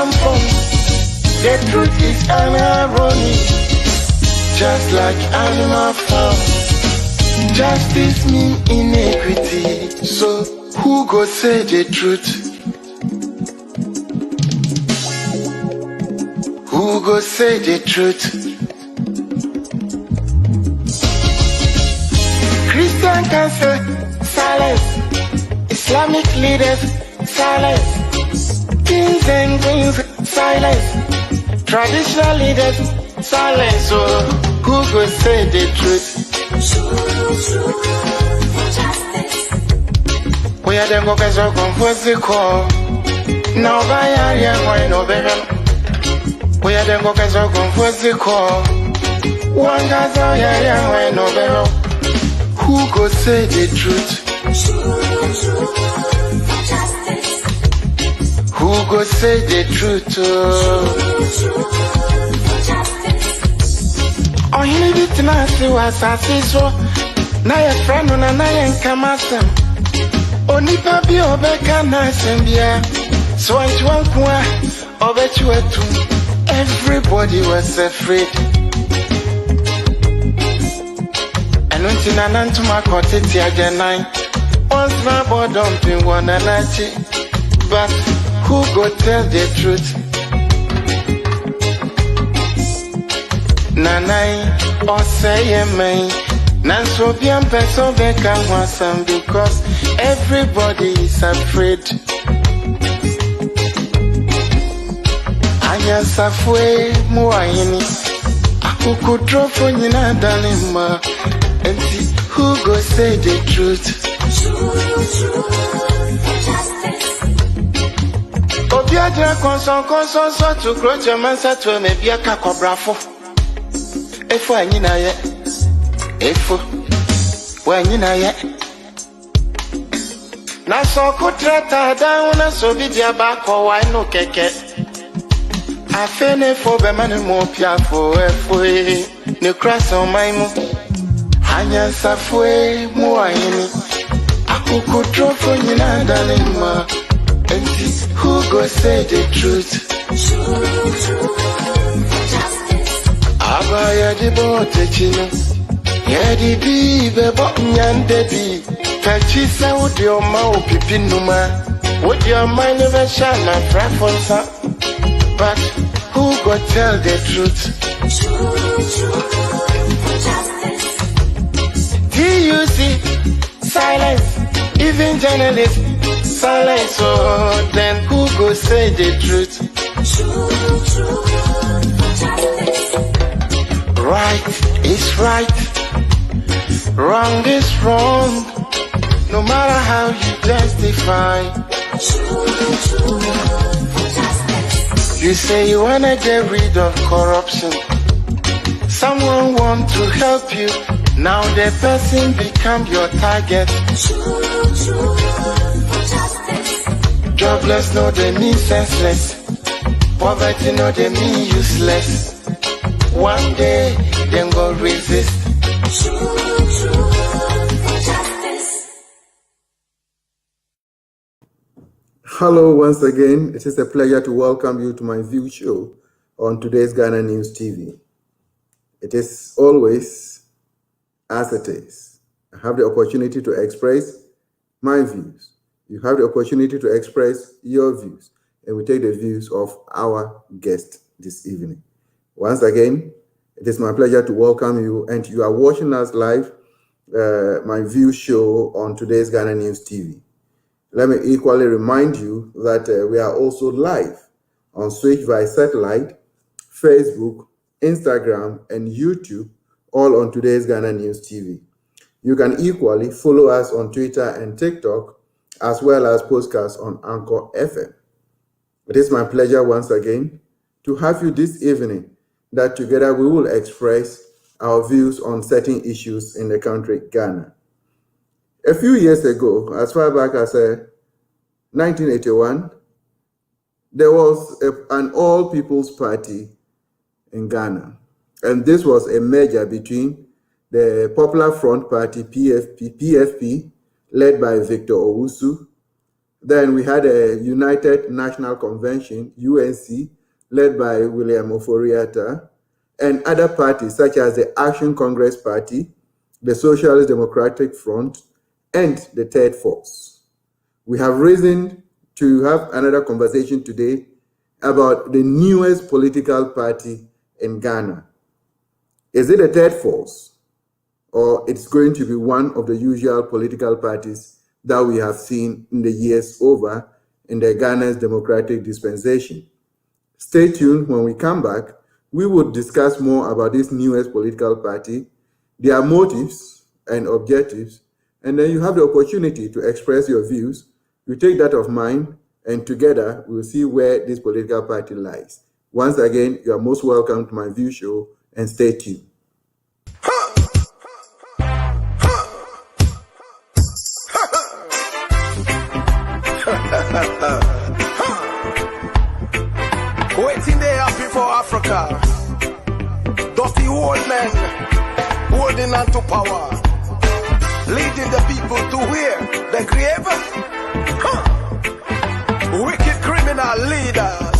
tampon. The truth is an irony, just like animal farm. Justice mean inequity, so who go say the truth? Who go say the truth? Christian can say silence, Islamic leaders silence, kings and queens silence, traditional leaders silence. So who go say the truth? We are the workers of comfort call. Now by area, why no better? We are the workers of comfort call. One guy's out here, why no better? Who go say the truth? Who go say the truth? Oh, he need it now, see what I see so. Now your friend on a nine come as them. Only papi obeka nice and yeah. So I want one, obet you too. Everybody was afraid. And when Tinanan to my cottage again nine, once my boy dumping one and night. But who go tell the truth? Nanai or say me, Nanso bien person beka wansam because everybody is afraid. Anya safwe muayini, akuku drofo nyina dalima. And who go say the truth? Obiaja konson so to grow Germansa to me be a cacobrafo. Efo anyina ye. Efo. Wanyina ye. Na so kutrata down na so bi dia ba ko why no keke. Afene fo be manu mo pia fo efo e. Ne cross on my mo. Anya safwe mo ayini. Akuku drofo nyina dalima. And who go say the truth? Abaya di bote chino, yedi bi bebo nyande bi. Kachi se udi oma upipi numa, udi oma never shine my preference. But who go tell the truth? TUC, silence, even journalists, silence. So then who go say the truth? Right is right, wrong is wrong, no matter how you justify. You say you wanna get rid of corruption, someone want to help you, now the person become your target. Jobless no they mean senseless, poverty no they mean useless. One day, then go resist. Hello once again. It is a pleasure to welcome you to MyView show on today's Ghana News TV. It is always as it is. I have the opportunity to express my views. You have the opportunity to express your views, and we take the views of our guest this evening. Once again, it is my pleasure to welcome you, and you are watching us live, MyView show on today's Ghana News TV. Let me equally remind you that we are also live on Switch via satellite, Facebook, Instagram, and YouTube, all on today's Ghana News TV. You can equally follow us on Twitter and TikTok, as well as podcasts on Anchor FM. It is my pleasure once again to have you this evening, that together we will express our views on certain issues in the country, Ghana. A few years ago, as far back as 1981, there was an all-people's party in Ghana. And this was a merger between the Popular Front Party, PFP, led by Victor Owusu, Then we had a United National Convention, UNC, led by William Oforiatta, and other parties such as the Action Congress Party, the Socialist Democratic Front, and the Third Force. We have reason to have another conversation today about the newest political party in Ghana. Is it a Third Force, or it's going to be one of the usual political parties that we have seen in the years over in the Ghana's democratic dispensation? Stay tuned. When we come back, we will discuss more about this newest political party, their motives and objectives, and then you have the opportunity to express your views. You take that of mine, and together we'll see where this political party lies. Once again, you are most welcome to MyView show, and stay tuned. Waiting there happy for Africa. Dusty old men holding on to power, leading the people to where? The grave? Wicked criminal leaders.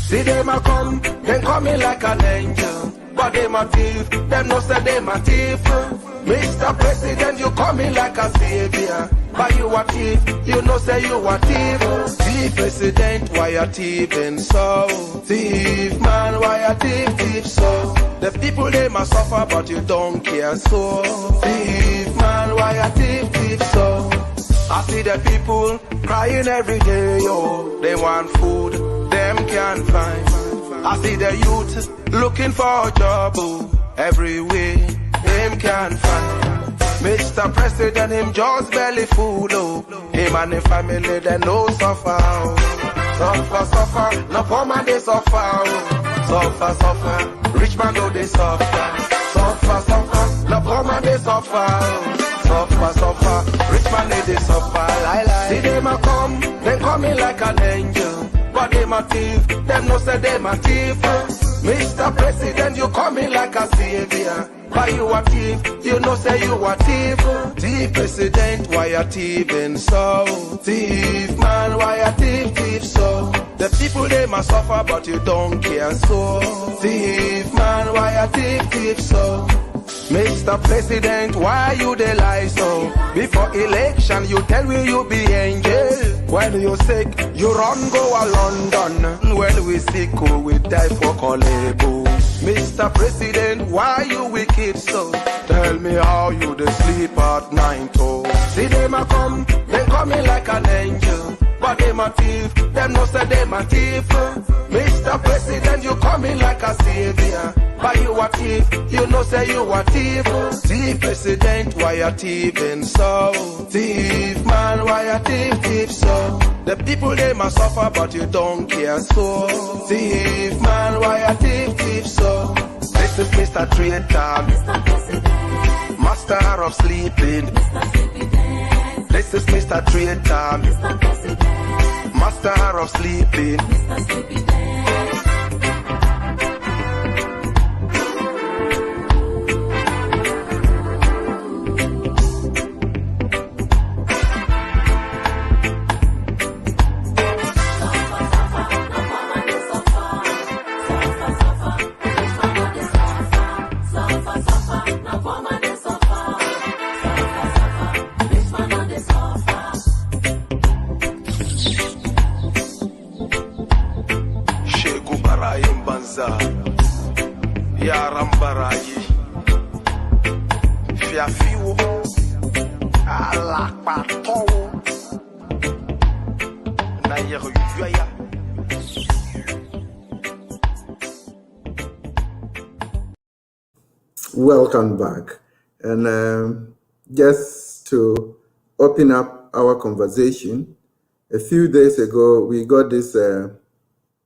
See them a come, them coming like an angel. But them a thief, them no say them a thief. Mr. President, you coming like a savior. But you a thief, you know say you a thief. Thief President, why you thieving so? Thief man, why you thief so? The people they must suffer, but you don't care so. Thief man, why you thief so? I see the people crying every day, yo. They want food, them can't find. I see the youth looking for a job, oh, every way, them can't find. Mr. President, him just barely food, oh. Him and the family, they no suffer, oh. Suffer, no poor man they suffer, oh. Suffer, rich man know they suffer. Suffer, no poor man they suffer, oh. Suffer, rich man they suffer, See them a come, they coming like an angel. But them a thief, them no say them a thief. Mr. President, you coming like a savior. Why you a thief? You know say you a thief. Thief President, why you thieving so? Thief man, why you thief so? The people they must suffer, but you don't care so. Thief man, why you thief so? Mr. President, why you dey lie so? Before election, you tell me you be angel. When you sick, you run go a London. When we sick, oh, we die for Kolebo. Mr. President, why you wicked so? Tell me how you dey sleep at night, oh. See them a come, they coming like an angel. But them a thief, them no say them a thief. Mr. President, you coming like a savior. But you a thief, you know say you a thief. Thief President, why you thieving so? Thief man, why you thief so? The people they must suffer, but you don't care so. Thief man, why you thief so? This is Mr. Traitor, Mr. President, Master of sleeping, Mr. Sleepy. This is Mr. Traitor, Mr. President, Master of sleeping, Mr. Sleepy. Welcome back. And just to open up our conversation, a few days ago, we got this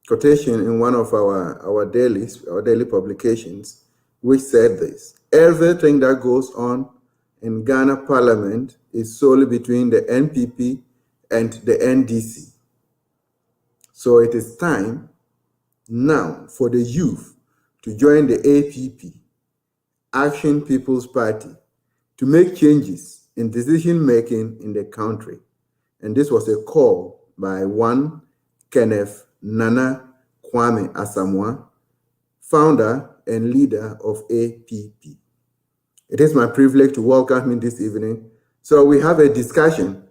quotation in one of our daily publications, which said this: everything that goes on in Ghana Parliament is solely between the NPP and the NDC. So it is time now for the youth to join the APP, Action People's Party, to make changes in decision-making in the country. And this was a call by one Kenneth Nana Kwame Asamoah, founder and leader of APP. It is my privilege to welcome him this evening so we have a discussion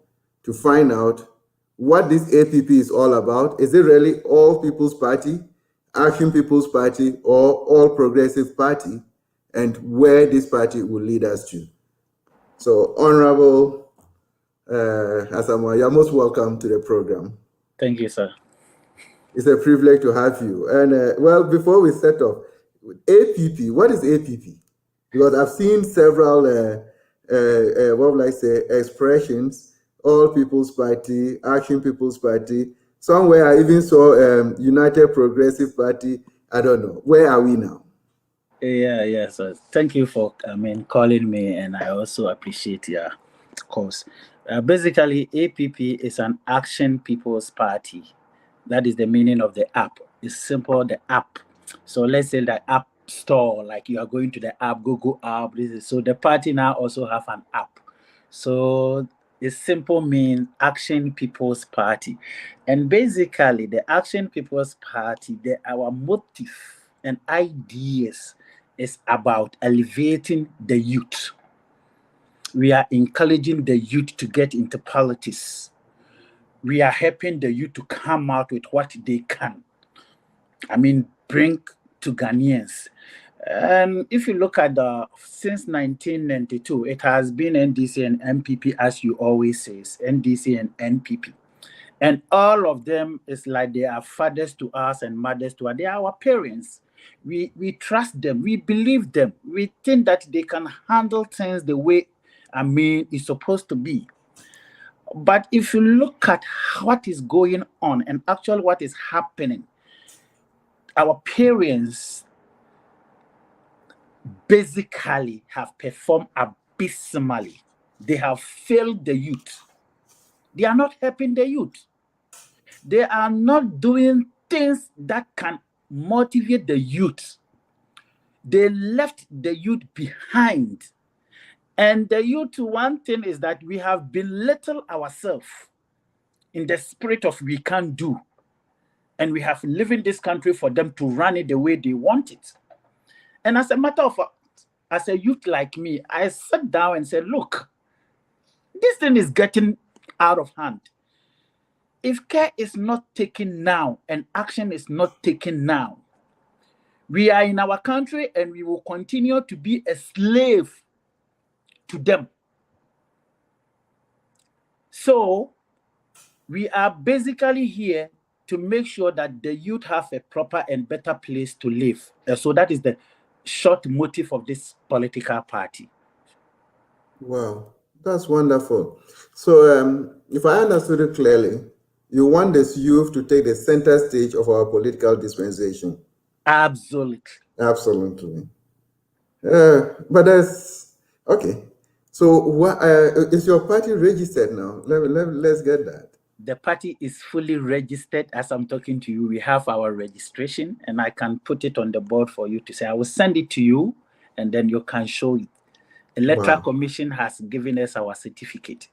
to find out what this APP is all about. Is it really All People's Party, Action People's Party, or All Progressive Party, and where this party will lead us to? So, Honorable Asamoah, you're most welcome to the program. Thank you, sir. It's a privilege to have you. And well, before we set off, APP, what is APP? Because I've seen several, what would I say, expressions, All People's Party, Action People's Party. Somewhere I even saw United Progressive Party. I don't know. Where are we now? Yeah. So thank you for calling me, and I also appreciate your course. Basically, APP is an Action People's Party. That is the meaning of the app. It's simple, the app. So let's say the app store, like you are going to the app, Google app. So the party now also have an app. So it's simple means Action People's Party. And basically, the Action People's Party, our motive and ideas is about elevating the youth. We are encouraging the youth to get into politics. We are helping the youth to come out with what they can. Bring to Ghanaians. And if you look at since 1992, it has been NDC and NPP, as you always say, NDC and NPP. And all of them is like they are fathers to us and mothers to us. They are our parents. We trust them. We believe them. We think that they can handle things the way, it's supposed to be. But if you look at what is going on and actually what is happening, our parents basically have performed abysmally. They have failed the youth. They are not helping the youth. They are not doing things that can motivate the youth. They left the youth behind. And the youth, one thing is that we have belittled ourselves in the spirit of we can't do. And we have lived in this country for them to run it the way they want it. And as a matter of fact, as a youth like me, I sat down and said, look, this thing is getting out of hand. If care is not taken now and action is not taken now, we are in our country and we will continue to be a slave to them. So we are basically here to make sure that the youth have a proper and better place to live. So that is the short motive of this political party. Wow, that's wonderful. So if I understood it clearly, you want this youth to take the center stage of our political dispensation. Absolutely. Absolutely. But that's okay. So what is your party registered now? Let's get that. The party is fully registered as I'm talking to you. We have our registration and I can put it on the board for you to say. I will send it to you and then you can show it. Electoral Commission has given us our certificate.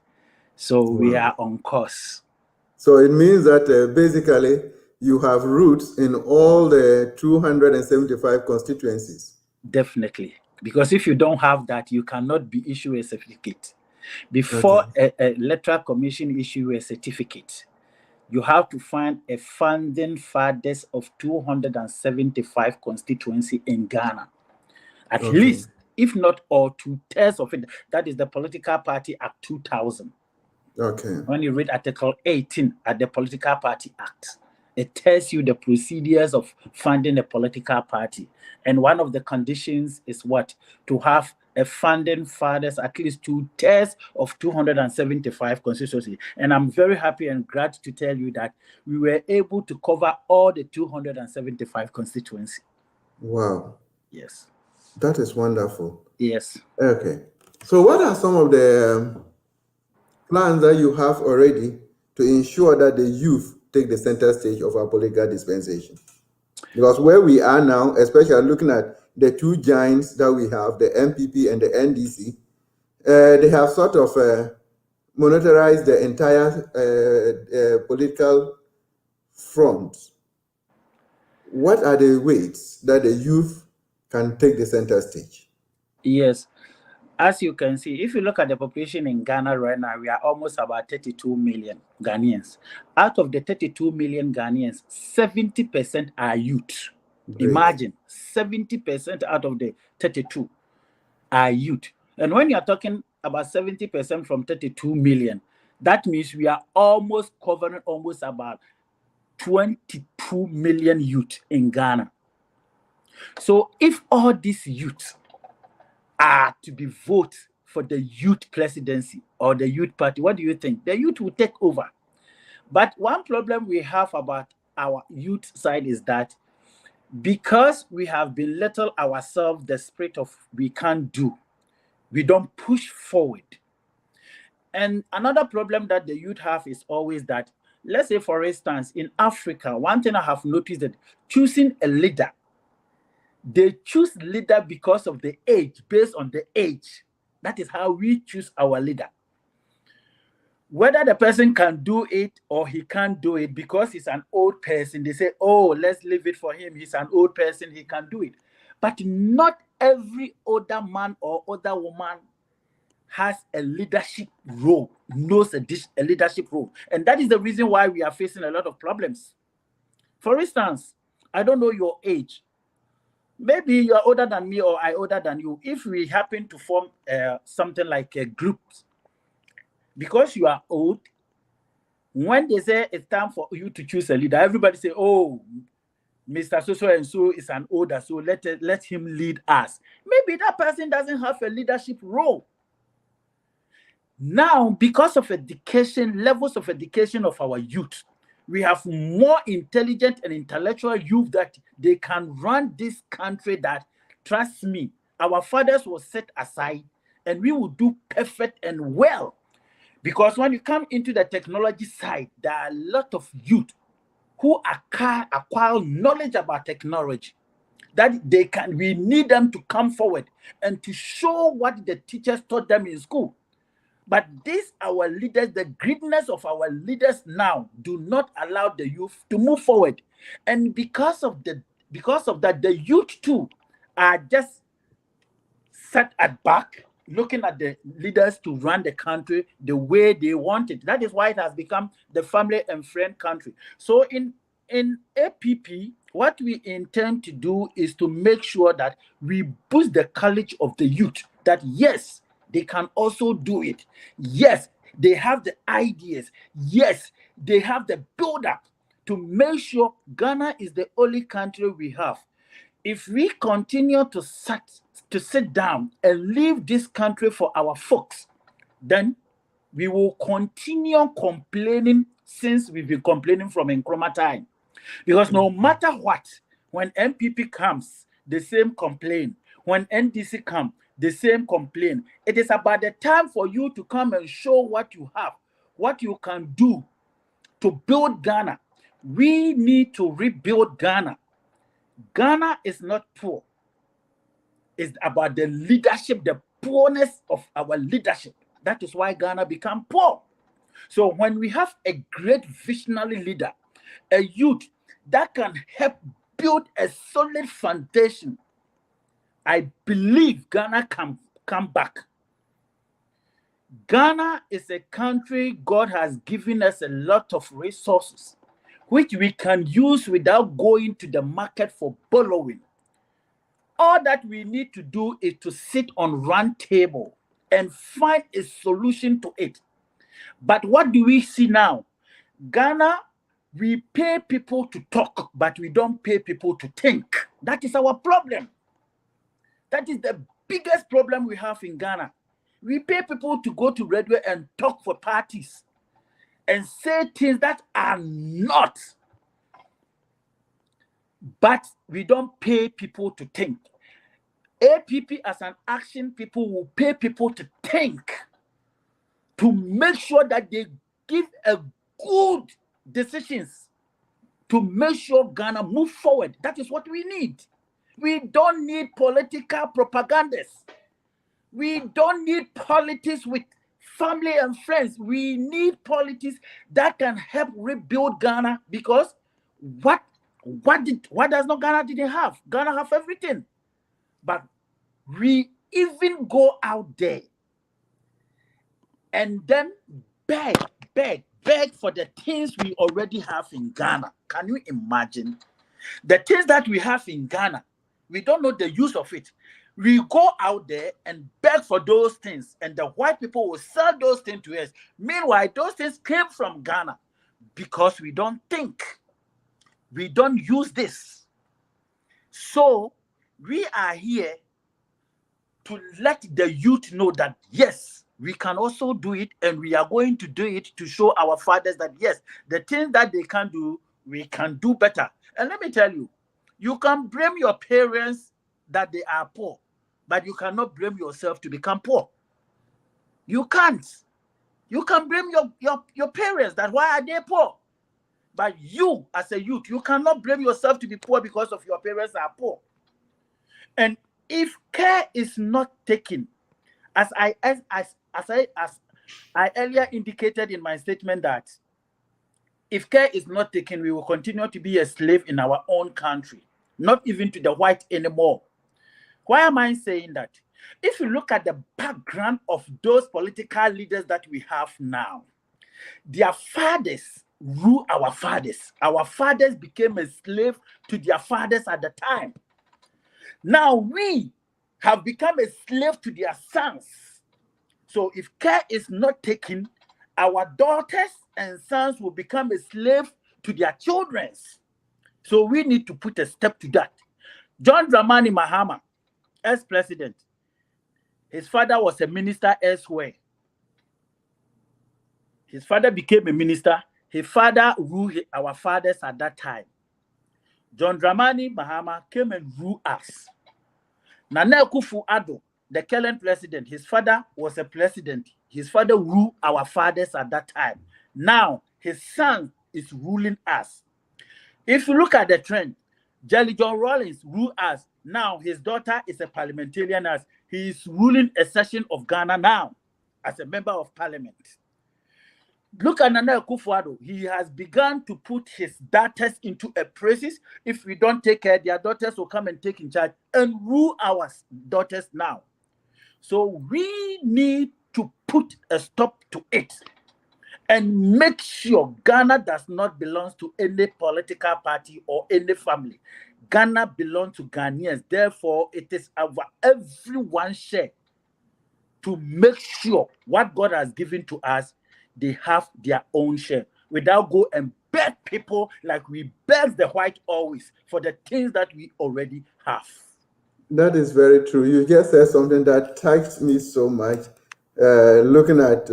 So we are on course. So it means that basically you have roots in all the 275 constituencies. Definitely. Because if you don't have that, you cannot be issued a certificate. Before an electoral commission issue a certificate, you have to find a founding fathers of 275 constituency in Ghana. At least, if not all, 2/3 of it. That is the Political Party Act 2000. Okay. When you read Article 18 at the Political Party Act, it tells you the procedures of funding a political party. And one of the conditions is what? To have a founding fathers, at least 2/3 of 275 constituencies. And I'm very happy and glad to tell you that we were able to cover all the 275 constituencies. Wow. Yes. That is wonderful. Yes. Okay. So what are some of the plans that you have already to ensure that the youth take the center stage of our political dispensation? Because where we are now, especially looking at the two giants that we have, the MPP and the NDC, they have sort of monetarized the entire political front. What are the ways that the youth can take the center stage? Yes. As you can see, if you look at the population in Ghana right now, we are almost about 32 million Ghanaians. Out of the 32 million Ghanaians, 70% are youth. Great. Imagine, 70% out of the 32 are youth. And when you're talking about 70% from 32 million, that means we are almost covering almost about 22 million youth in Ghana. So if all these youth are to be voted for the youth presidency or the youth party, what do you think? The youth will take over. But one problem we have about our youth side is that because we have belittled ourselves, the spirit of we can't do, we don't push forward. And another problem that the youth have is always that, let's say, for instance, in Africa, one thing I have noticed that choosing a leader, they choose leader because of the age, based on the age. That is how we choose our leader. Whether the person can do it or he can't do it because he's an old person, they say, oh, let's leave it for him. He's an old person, he can do it. But not every older man or older woman has a leadership role, knows a leadership role. And that is the reason why we are facing a lot of problems. For instance, I don't know your age. Maybe you are older than me or I older than you. If we happen to form something like a group, because you are old, when they say it's time for you to choose a leader, everybody say, oh, Mr. So and so is an older, so let him lead us. Maybe that person doesn't have a leadership role. Now, because of education, levels of education of our youth, we have more intelligent and intellectual youth that they can run this country that, trust me, our fathers will set aside and we will do perfect and well. Because when you come into the technology side, there are a lot of youth who acquire knowledge about technology that we need them to come forward and to show what the teachers taught them in school. But these, our leaders, the greatness of our leaders now do not allow the youth to move forward. And because of that, the youth too are just set at back, looking at the leaders to run the country the way they want it. That is why it has become the family and friend country. So in APP, what we intend to do is to make sure that we boost the courage of the youth, that yes, they can also do it. Yes, they have the ideas. Yes, they have the build-up to make sure Ghana is the only country we have. If we continue to sit down and leave this country for our folks, then we will continue complaining since we've been complaining from Nkrumah time. Because no matter what, when MPP comes, the same complaint. When NDC comes, the same complaint. It is about the time for you to come and show what you have, what you can do to build Ghana. We need to rebuild Ghana. Ghana is not poor. It's about the leadership, the poorness of our leadership. That is why Ghana became poor. So when we have a great visionary leader, a youth that can help build a solid foundation, I believe Ghana can come back. Ghana is a country God has given us a lot of resources, which we can use without going to the market for borrowing. All that we need to do is to sit on round table and find a solution to it. But what do we see now? Ghana, we pay people to talk, but we don't pay people to think. That is our problem. That is the biggest problem we have in Ghana. We pay people to go to radio and talk for parties and say things that are not. But we don't pay people to think. APP as an action, people will pay people to think, to make sure that they give a good decisions, to make sure Ghana move forward. That is what we need. We don't need political propagandas. We don't need politics with family and friends. We need politics that can help rebuild Ghana, because what does not Ghana didn't have? Ghana have everything. But we even go out there and then beg for the things we already have in Ghana. Can you imagine? The things that we have in Ghana, we don't know the use of it. We go out there and beg for those things, and the white people will sell those things to us. Meanwhile, those things came from Ghana, because we don't think. We don't use this. So we are here to let the youth know that, yes, we can also do it, and we are going to do it to show our fathers that, yes, the things that they can do, we can do better. And let me tell you, you can blame your parents that they are poor, but you cannot blame yourself to become poor. You can't. You can blame your parents that why are they poor. But you, as a youth, you cannot blame yourself to be poor because of your parents are poor. And if care is not taken, as I earlier indicated in my statement, that if care is not taken, we will continue to be a slave in our own country, not even to the white anymore. Why am I saying that? If you look at the background of those political leaders that we have now, their fathers rule our fathers. Our fathers became a slave to their fathers at the time. Now we have become a slave to their sons. So if care is not taken, our daughters and sons will become a slave to their children. So we need to put a step to that. John Dramani Mahama, as president, his father was a minister elsewhere. His father became a minister. His father ruled our fathers at that time. John Dramani Mahama came and ruled us. Nana Akufo-Addo, the current president, his father was a president. His father ruled our fathers at that time. Now, his son is ruling us. If you look at the trend, Jelly John Rawlings ruled us. Now, his daughter is a parliamentarian as he is ruling a session of Ghana now as a member of parliament. Look at Nana Akufo-Addo. He has begun to put his daughters into a process. If we don't take care, their daughters will come and take in charge and rule our daughters now. So we need to put a stop to it and make sure Ghana does not belong to any political party or any family. Ghana belongs to Ghanaians. Therefore, it is our everyone's share to make sure what God has given to us, they have their own share, without go and beg people like we beg the white always for the things that we already have. That is very true. You just said something that touched me so much. Looking at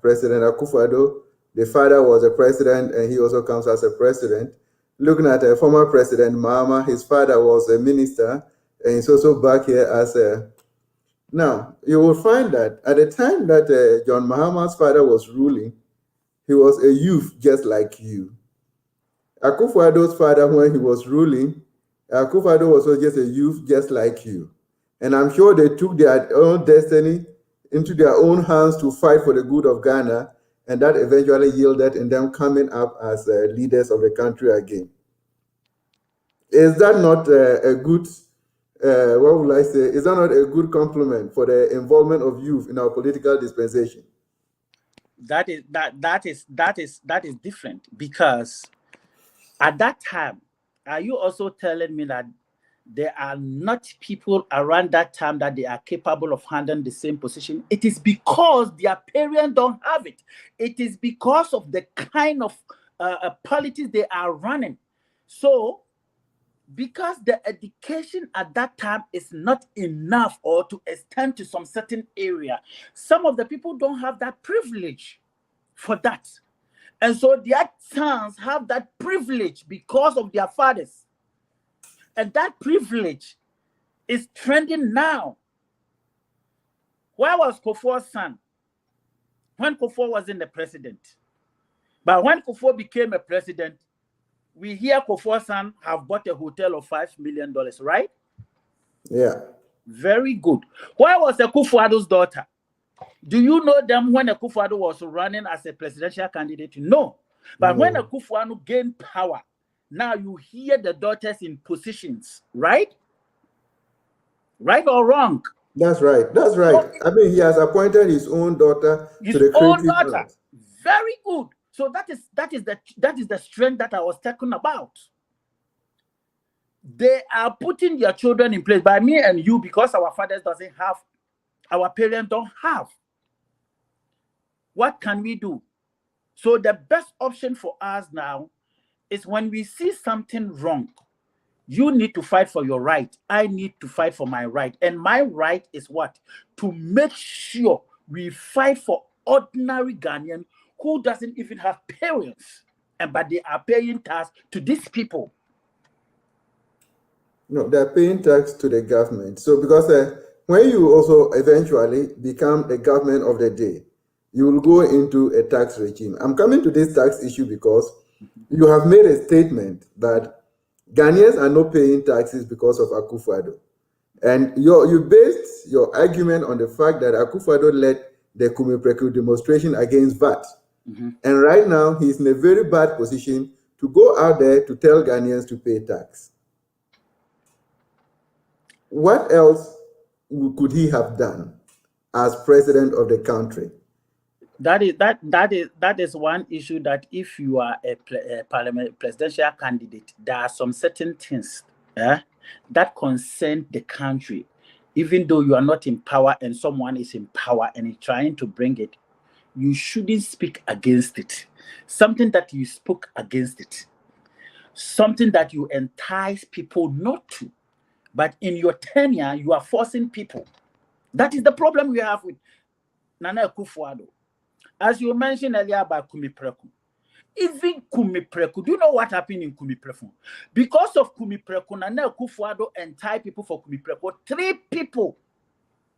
President Akufo-Addo, the father was a president and he also comes as a president. Looking at former President Mahama, his father was a minister and he's also back here as a... Now, you will find that at the time that John Mahama's father was ruling, he was a youth just like you. Akufo-Addo's father, when he was ruling, Akufo-Addo was also just a youth just like you. And I'm sure they took their own destiny into their own hands to fight for the good of Ghana, and that eventually yielded in them coming up as leaders of the country again. Is that not a good, what would I say, is that not a good compliment for the involvement of youth in our political dispensation? That is different, because at that time, are you also telling me that there are not people around that time that they are capable of handling the same position? It is because their parents don't have it. It is because of the kind of politics they are running. So, because the education at that time is not enough or to extend to some certain area, some of the people don't have that privilege for that. And so their sons have that privilege because of their fathers. And that privilege is trending now. Where was Kufuor's son when Kufuor wasn't the president? But when Kufuor became a president, we hear Kufuor's son have bought a hotel of $5 million, right? Yeah. Very good. Why was Akufo-Addo's daughter? Do you know them when Akufo-Addo was running as a presidential candidate? No. But when Akufo-Addo gained power, now you hear the daughters in positions, right? Right or wrong? That's right. That's right. I mean, he has appointed his own daughter to the creative house. Very good. So that is the strength that I was talking about. They are putting their children in place. By me and you, because our fathers doesn't have, our parents don't have. What can we do? So the best option for us now is when we see something wrong, you need to fight for your right. I need to fight for my right. And my right is what? To make sure we fight for ordinary Ghanaian who doesn't even have parents, but they are paying tax to these people. No, they're paying tax to the government. So because when you also eventually become the government of the day, you will go into a tax regime. I'm coming to this tax issue because you have made a statement that Ghanaians are not paying taxes because of Akufo-Addo. And you based your argument on the fact that Akufo-Addo led the Kumipreku demonstration against VAT. And right now, he's in a very bad position to go out there to tell Ghanaians to pay tax. What else could he have done as president of the country? That is one issue, that if you are a presidential candidate, there are some certain things that concern the country. Even though you are not in power and someone is in power and is trying to bring it, you shouldn't speak against it. Something that you spoke against it. Something that you entice people not to. But in your tenure, you are forcing people. That is the problem we have with Nana Akufo-Addo. As you mentioned earlier about Kumipreku. Even Kumipreku, do you know what happened in Kumipreku? Because of Kumipreku, Nana Akufo-Addo entitled people for Kumipreku. 3 people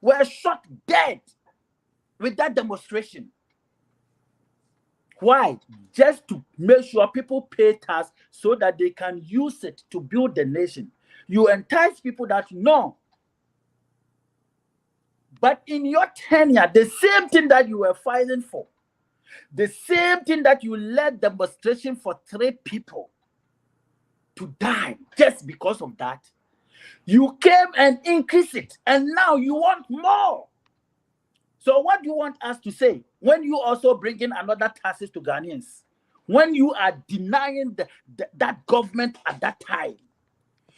were shot dead with that demonstration. Why? Just to make sure people pay tax so that they can use it to build the nation. You entice people that no. But in your tenure, the same thing that you were fighting for, the same thing that you led demonstration for 3 people to die just because of that, you came and increased it, and now you want more. So what do you want us to say when you also bring in another taxes to Ghanaians? When you are denying that government at that time?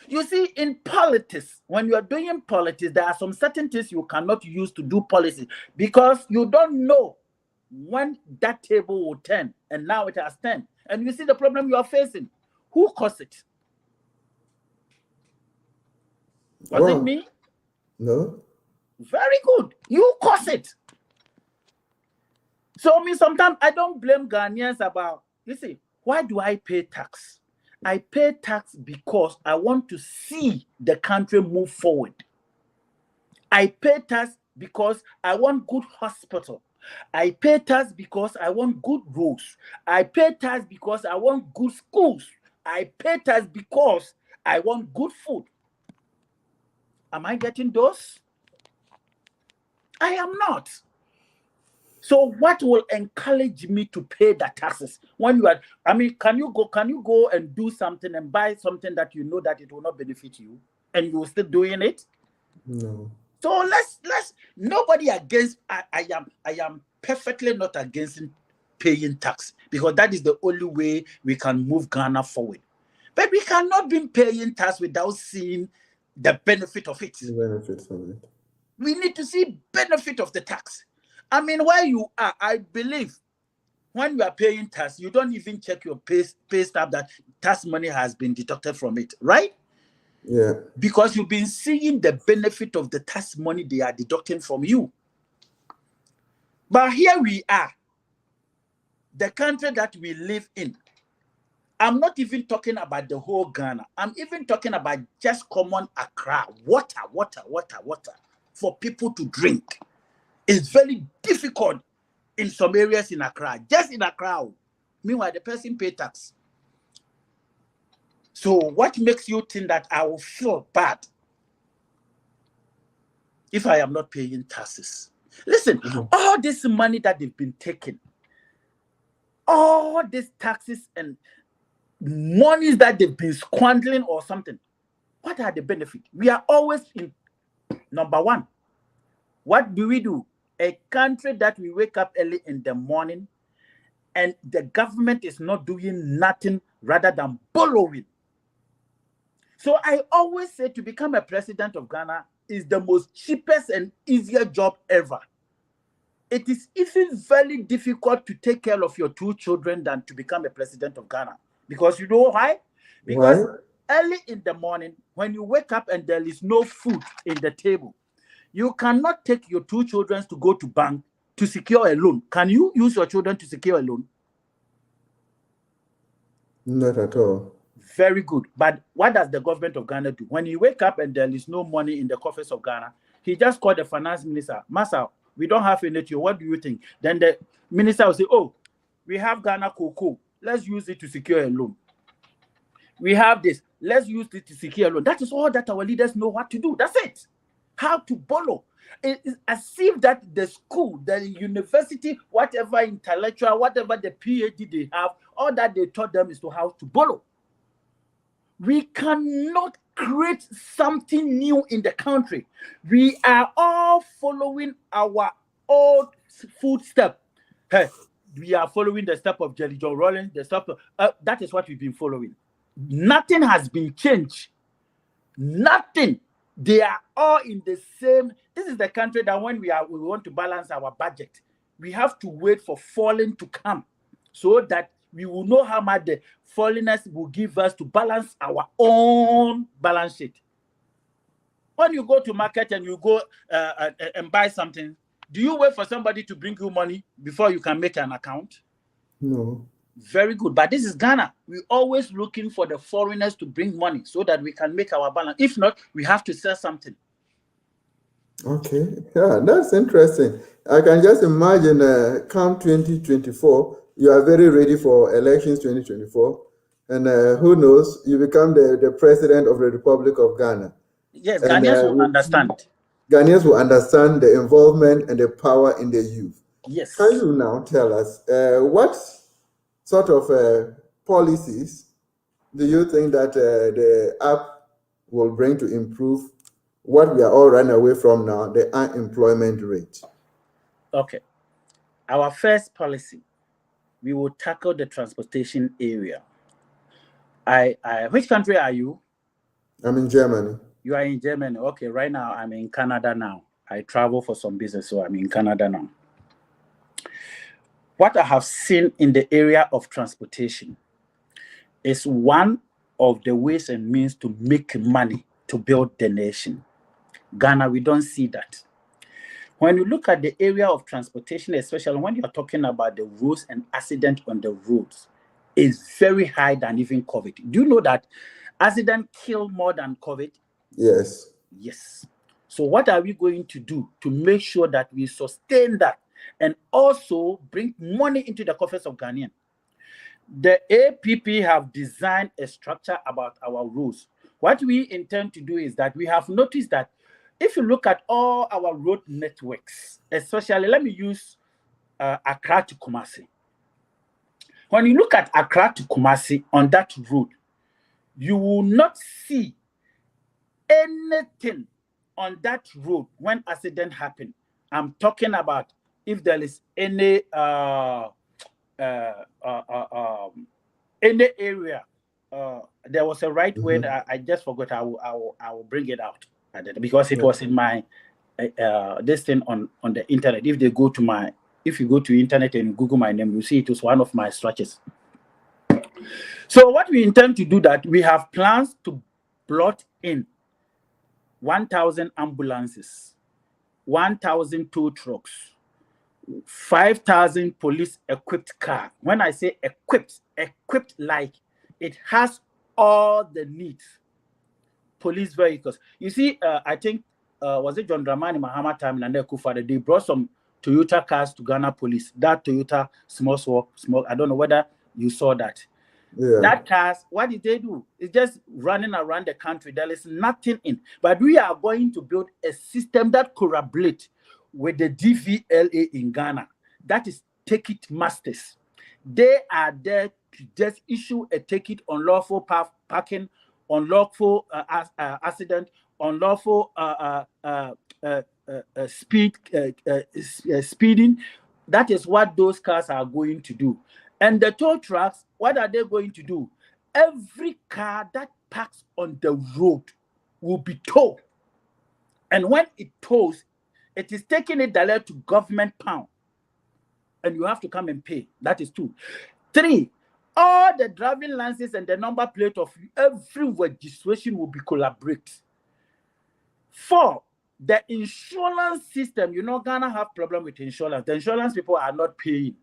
You see, in politics, when you are doing politics, there are some certain things you cannot use to do policy because you don't know when that table will turn, and now it has turned. And you see the problem you are facing. Who caused it? Was it me? No. Very good. You caused it. So me sometimes I don't blame Ghanaians about, you see, why do I pay tax? I pay tax because I want to see the country move forward. I pay tax because I want good hospital. I pay tax because I want good roads. I pay tax because I want good schools. I pay tax because I want good food. Am I getting those? I am not. So what will encourage me to pay the taxes when you are, I mean, can you go and do something and buy something that you know that it will not benefit you and you will still doing it? No. So let's nobody against, I am perfectly not against paying tax because that is the only way we can move Ghana forward. But we cannot be paying tax without seeing the benefit of it. The benefits of it. We need to see benefit of the tax. I mean, where you are, I believe when you are paying tax, you don't even check your pay stub that tax money has been deducted from it, right? Yeah. Because you've been seeing the benefit of the tax money they are deducting from you. But here we are, the country that we live in. I'm not even talking about the whole Ghana. I'm even talking about just common Accra, water for people to drink. It's very difficult in some areas in Accra, just in Accra. Meanwhile, the person pay tax. So what makes you think that I will feel bad if I am not paying taxes? Listen, all this money that they've been taking, all these taxes and monies that they've been squandering or something, what are the benefits? We are always in number one. What do? A country that we wake up early in the morning and the government is not doing nothing rather than borrowing. So I always say to become a president of Ghana is the most cheapest and easier job ever. It is even very difficult to take care of your 2 children than to become a president of Ghana. Because you know why? Because early in the morning, when you wake up and there is no food in the table, you cannot take your 2 children to go to bank to secure a loan. Can you use your children to secure a loan? Not at all. Very good. But what does the government of Ghana do? When you wake up and there is no money in the coffers of Ghana, he just called the finance minister. Massa, we don't have anything. What do you think? Then the minister will say, oh, we have Ghana cocoa. Let's use it to secure a loan. We have this. Let's use it to secure a loan. That is all that our leaders know what to do. That's it. How to borrow. It's as if that the school, the university, whatever intellectual, whatever the PhD they have, all that they taught them is to how to borrow. We cannot create something new in the country. We are all following our old footstep. Hey, we are following the step of Jelly John Rollins, the step of, that is what we've been following. Nothing has been changed. Nothing. They are all in the same. This is the country that when we want to balance our budget, we have to wait for falling to come so that we will know how much the foreigners will give us to balance our own balance sheet. When you go to market and you go and buy something, do you wait for somebody to bring you money before you can make an account? No. Very good. But this is Ghana. We're always looking for the foreigners to bring money so that we can make our balance. If not, we have to sell something. Okay. Yeah, that's interesting. I can just imagine come 2024, you are very ready for elections 2024. And who knows, you become the president of the Republic of Ghana. Yes, Ghanaians will understand. Ghanaians will understand the involvement and the power in the youth. Yes. Can you now tell us what sort of policies do you think that the app will bring to improve what we are all running away from now, the unemployment rate? Okay. Our first policy, we will tackle the transportation area. Which country are you? I'm in Germany. You are in Germany. Okay, right now I'm in Canada now. I travel for some business, so I'm in Canada now. What I have seen in the area of transportation is one of the ways and means to make money to build the nation. Ghana, we don't see that. When you look at the area of transportation, especially when you're talking about the roads and accident on the roads, is very high than even COVID. Do you know that accident kill more than COVID? Yes. Yes. So what are we going to do to make sure that we sustain that and also bring money into the coffers of Ghanaian? The APP have designed a structure about our roads. What we intend to do is that we have noticed that if you look at all our road networks, especially, let me use Accra to Kumasi. When you look at Accra to Kumasi on that road, you will not see anything on that road when accident happen. I'm talking about if there is any area. There was a right word I just forgot. I will bring it out because it was in my this thing on the internet. If you go to internet and Google my name, you see it was one of my stretches. So what we intend to do that we have plans to plot in 1,000 ambulances, 1,000 tow trucks, 5,000 police equipped car. When I say equipped like it has all the needs. Police vehicles. You see, I think was it John Dramani Mahama time and Kufade, they brought some Toyota cars to Ghana police. That Toyota small. I don't know whether you saw that. Yeah. That cars, what did they do? It's just running around the country. There is nothing in. But we are going to build a system that corroborates with the DVLA in Ghana. That is ticket masters. They are there to just issue a ticket on lawful parking, unlawful accident, unlawful speeding. That is what those cars are going to do. And the tow trucks, what are they going to do? Every car that parks on the road will be towed. And when it tows, it is taking it direct to government pound. And you have to come and pay. That is 2. 3, all the driving licenses and the number plate of every registration will be collaborated. 4, the insurance system. You know, Ghana have problem with insurance. The insurance people are not paying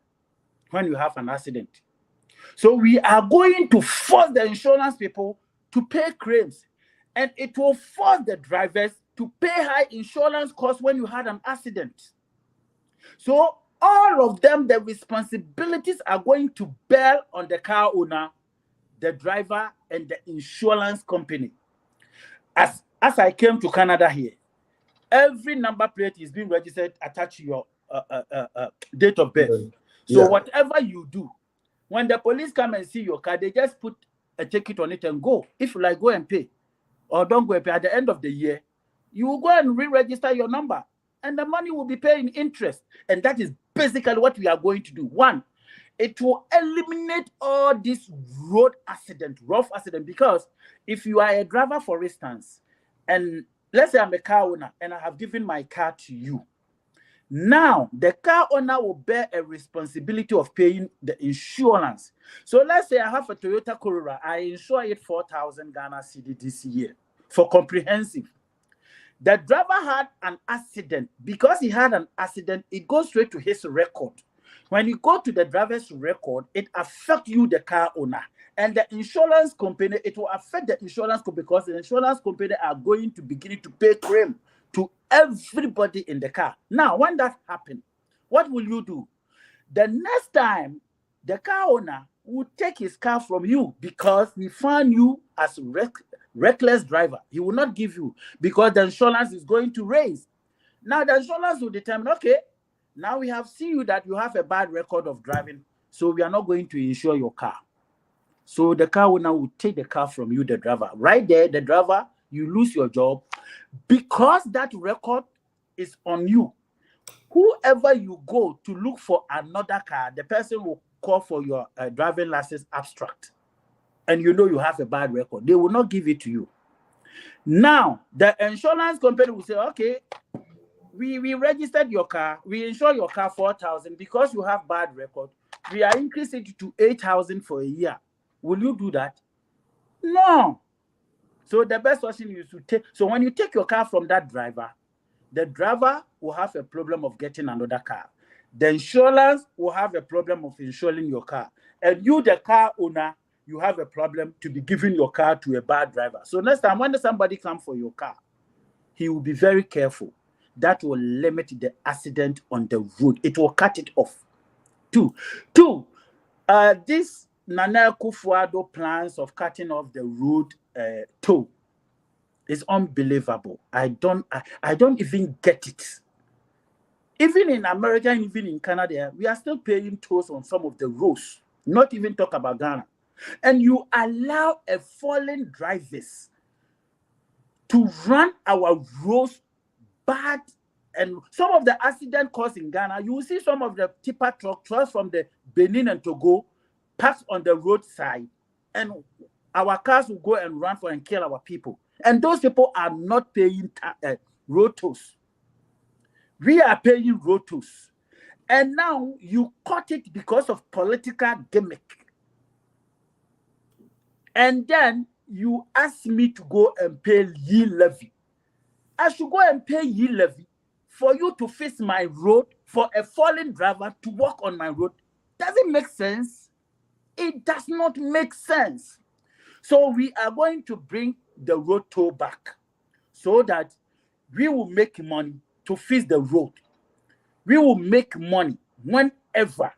when you have an accident. So we are going to force the insurance people to pay claims. And it will force the drivers to pay high insurance costs when you had an accident. So all of them, the responsibilities are going to bear on the car owner, the driver, and the insurance company. As I came to Canada here, every number plate is being registered attached to your date of birth. So whatever you do, when the police come and see your car, they just put a ticket on it and go. If you like, go and pay. Or don't go and pay. At the end of the year, you will go and re-register your number. And the money will be paying interest. And that is basically what we are going to do. 1, it will eliminate all this road accident, rough accident. Because if you are a driver, for instance, and let's say I'm a car owner and I have given my car to you. Now, the car owner will bear a responsibility of paying the insurance. So let's say I have a Toyota Corolla. I insure it 4,000 Ghana cedi this year for comprehensive. The driver had an accident. Because he had an accident, it goes straight to his record. When you go to the driver's record, it affects you, the car owner. And the insurance company, it will affect the insurance company because the insurance company are going to begin to pay claim to everybody in the car. Now, when that happens, what will you do? The next time, the car owner will take his car from you because he found you as reckless driver. He will not give you because the insurance is going to raise. Now, the insurance will determine, okay, now we have seen you that you have a bad record of driving, so we are not going to insure your car. So the car owner will take the car from you, the driver. Right there, the driver, you lose your job because that record is on you. Whoever you go to look for another car, the person will call for your driving license abstract. And you know you have a bad record. They will not give it to you. Now, the insurance company will say, okay, we registered your car. We insure your car 4,000 because you have bad record. We are increasing it to 8,000 for a year. Will you do that? No. So the best option is to take. So when you take your car from that driver, the driver will have a problem of getting another car. The insurance will have a problem of insuring your car. And you, the car owner, you have a problem to be giving your car to a bad driver. So next time when somebody comes for your car, he will be very careful. That will limit the accident on the road. It will cut it off. Two, this Nana Akufo-Addo plans of cutting off the road toll is unbelievable. I don't even get it. Even in America and even in Canada, we are still paying tolls on some of the roads. Not even talk about Ghana. And you allow a fallen drivers to run our roads bad. And some of the accident caused in Ghana, you will see some of the tipper trucks from the Benin and Togo parked on the roadside, and our cars will go and run for and kill our people. And those people are not paying road tolls. We are paying road tolls. And now you cut it because of political gimmick. And then you ask me to go and pay yield levy. I should go and pay yield levy for you to fix my road, for a fallen driver to walk on my road. Does it make sense? It does not make sense. So we are going to bring the road toll back so that we will make money to fix the road. We will make money whenever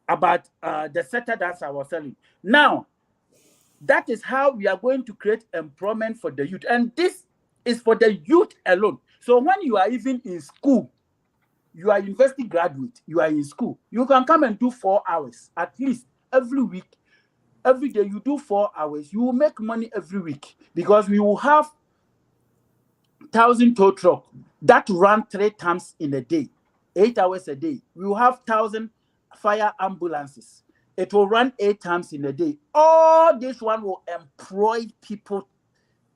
about the sector that I was selling. Now, that is how we are going to create employment for the youth. And this is for the youth alone. So when you are even in school, you are university graduate, you are in school, you can come and do 4 hours at least every week. Every day you do 4 hours, you will make money every week, because we will have 1,000 tow truck that run 3 times in a day, 8 hours a day. We will have 1,000 fire ambulances. It will run 8 times in a day. All this one will employ people,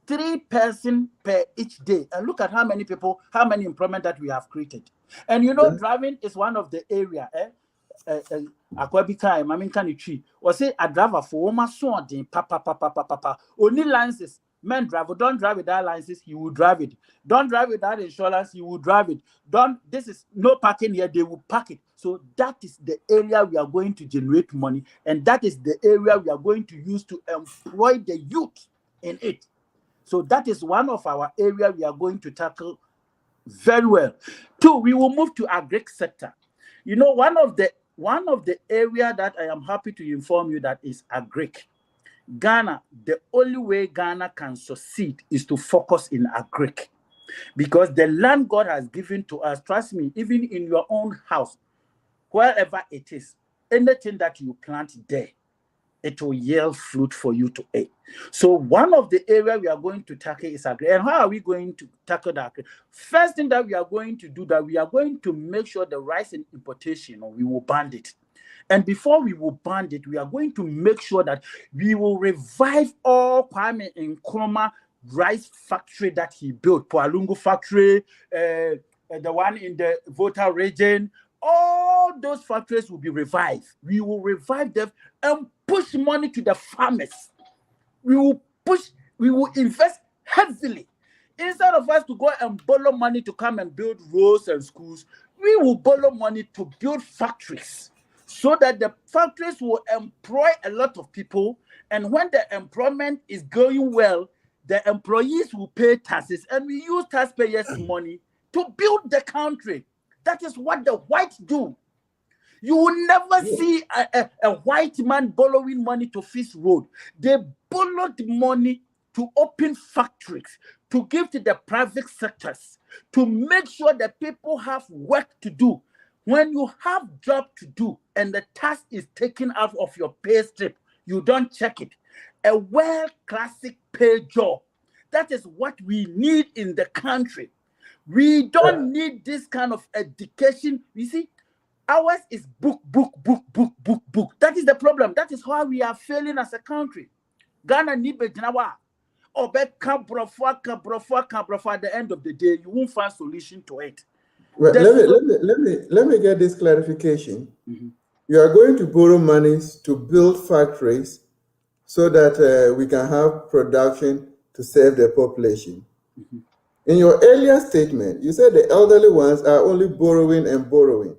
3 person per each day. And look at how many people, how many employment that we have created. And you know, driving is one of the area. Akwabi time, I mean, can you tree? Or say a driver for woman so papa. Only licenses. Men drive, don't drive without licenses, you will drive it. Don't drive without insurance, you will drive it. This is no parking here, they will park it. So that is the area we are going to generate money, and that is the area we are going to use to employ the youth in it. So that is one of our area we are going to tackle very well. 2, we will move to agric sector. You know, one of the area that I am happy to inform you that is agric. Ghana, the only way Ghana can succeed is to focus in agric, because the land God has given to us, trust me, even in your own house, wherever it is, anything that you plant there, it will yield fruit for you to eat. So one of the areas we are going to tackle is agric. And how are we going to tackle that? First thing that we are going to do, that we are going to make sure the rice and importation, we will ban it. And before we will ban it, we are going to make sure that we will revive all Kwame Nkrumah rice factory that he built. Poalungu factory, the one in the Volta region, all those factories will be revived. We will revive them and push money to the farmers. We will invest heavily. Instead of us to go and borrow money to come and build roads and schools, we will borrow money to build factories, so that the factories will employ a lot of people. And when the employment is going well, the employees will pay taxes, and we use taxpayers' money to build the country. That is what the whites do. You will never see a white man borrowing money to fix road. They borrowed money to open factories, to give to the private sectors, to make sure that people have work to do. When you have job to do and the tax is taken out of your pay strip, you don't check it. A well-classic pay job. That is what we need in the country. We don't need this kind of education. You see, ours is book. That is the problem. That is why we are failing as a country. Ghana need Bejinawa. Or at the end of the day, you won't find solution to it. Well, let me get this clarification. Mm-hmm. You are going to borrow monies to build factories so that we can have production to serve the population. Mm-hmm. In your earlier statement, you said the elderly ones are only borrowing and borrowing.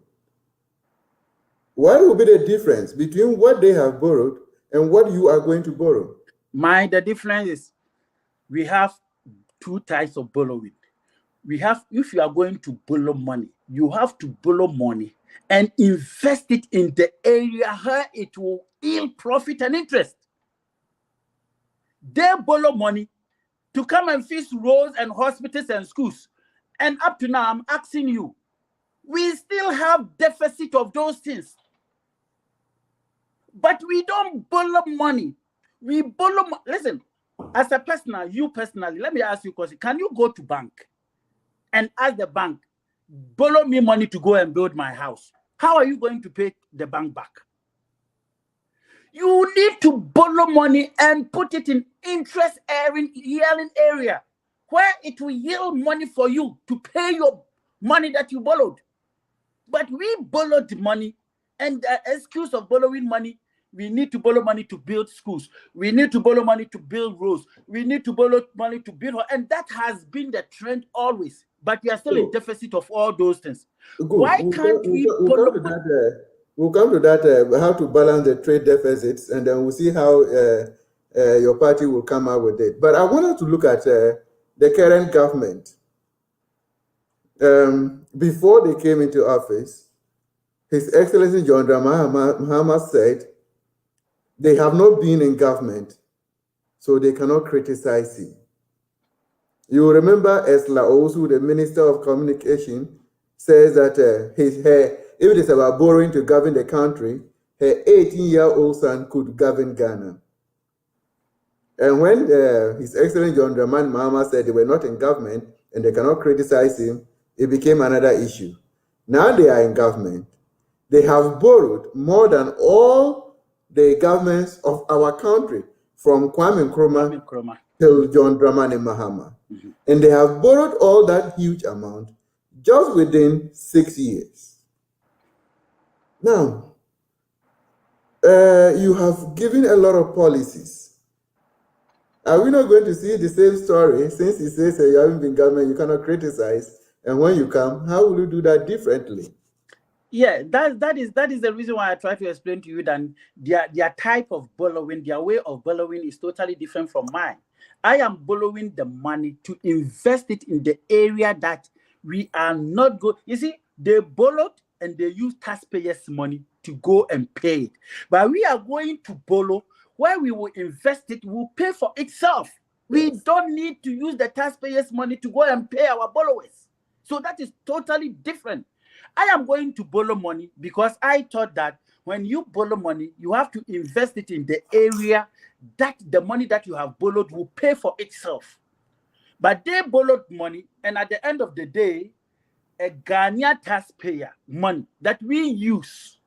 What will be the difference between what they have borrowed and what you are going to borrow? The difference is we have 2 types of borrowing. We have, if you are going to borrow money, you have to borrow money and invest it in the area where it will yield profit and interest. They borrow money to come and fix roads and hospitals and schools. And up to now, I'm asking you, we still have deficit of those things. But we don't borrow money. We borrow, listen, as a personal, you personally, let me ask you a question. Can you go to bank and ask the bank, borrow me money to go and build my house? How are you going to pay the bank back? You need to borrow money and put it in yielding area where it will yield money for you to pay your money that you borrowed. But we borrowed money, and the excuse of borrowing money, we need to borrow money to build schools. We need to borrow money to build roads. We need to borrow money to build, and that has been the trend always. But we are still in deficit of all those things. Why can't we borrow money? We'll come to that, how to balance the trade deficits, and then we'll see how your party will come out with it. But I wanted to look at the current government. Before they came into office, His Excellency John Dramani Mahama said they have not been in government, so they cannot criticize him. You remember Esla Osu, the Minister of Communication, says that if it is about borrowing to govern the country, her 18-year-old son could govern Ghana. And when His Excellency John Dramani Mahama said they were not in government and they cannot criticize him, it became another issue. Now they are in government. They have borrowed more than all the governments of our country, from Kwame Nkrumah till John Dramani Mahama. Mm-hmm. And they have borrowed all that huge amount just within 6 years. Now, you have given a lot of policies. Are we not going to see the same story? Since he says you haven't been government, you cannot criticize, and when you come, how will you do that differently? Yeah, that is the reason why I try to explain to you that their type of borrowing, their way of borrowing is totally different from mine. I am borrowing the money to invest it in the area that we are not going. You see, they borrowed and they use taxpayers' money to go and pay it. But we are going to borrow where we will invest it, will pay for itself. We don't need to use the taxpayers' money to go and pay our borrowers. So that is totally different. I am going to borrow money because I thought that when you borrow money, you have to invest it in the area that the money that you have borrowed will pay for itself. But they borrowed money, and at the end of the day, a Ghanaian taxpayer money that we use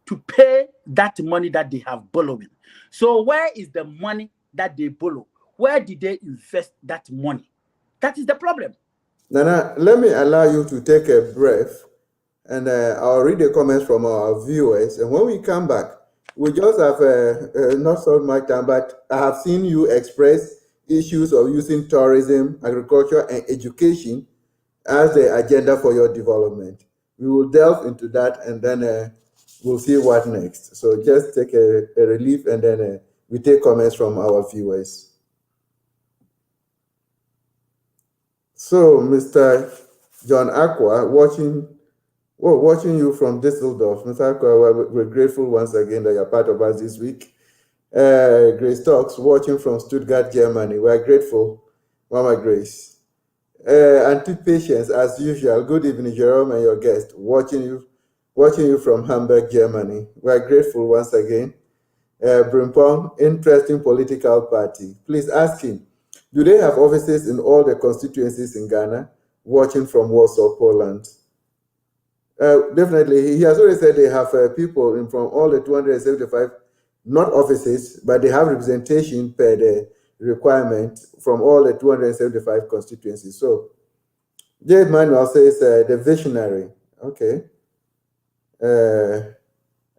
to pay that money that they have borrowed. So where is the money that they borrow? Where did they invest that money? That is the problem. Nana, let me allow you to take a breath, and I'll read the comments from our viewers. And when we come back, we just have not so much time, but I have seen you express issues of using tourism, agriculture, and education as the agenda for your development. We will delve into that, and then we'll see what next. So just take a relief, and then we take comments from our viewers. So, Mr. John Aqua, watching you from Düsseldorf. Mr. Aqua, we're grateful once again that you're part of us this week. Grace Talks, watching from Stuttgart, Germany. We're grateful, Mama Grace. Auntie Patience, as usual. Good evening, Jerome and your guest. Watching you from Hamburg, Germany. We're grateful once again. Brimpong, interesting political party. Please ask him, do they have offices in all the constituencies in Ghana? Watching from Warsaw, Poland. Definitely, he has already said they have people from all the 275, not offices, but they have representation per the requirement from all the 275 constituencies. So, J. Manuel says the visionary. Okay.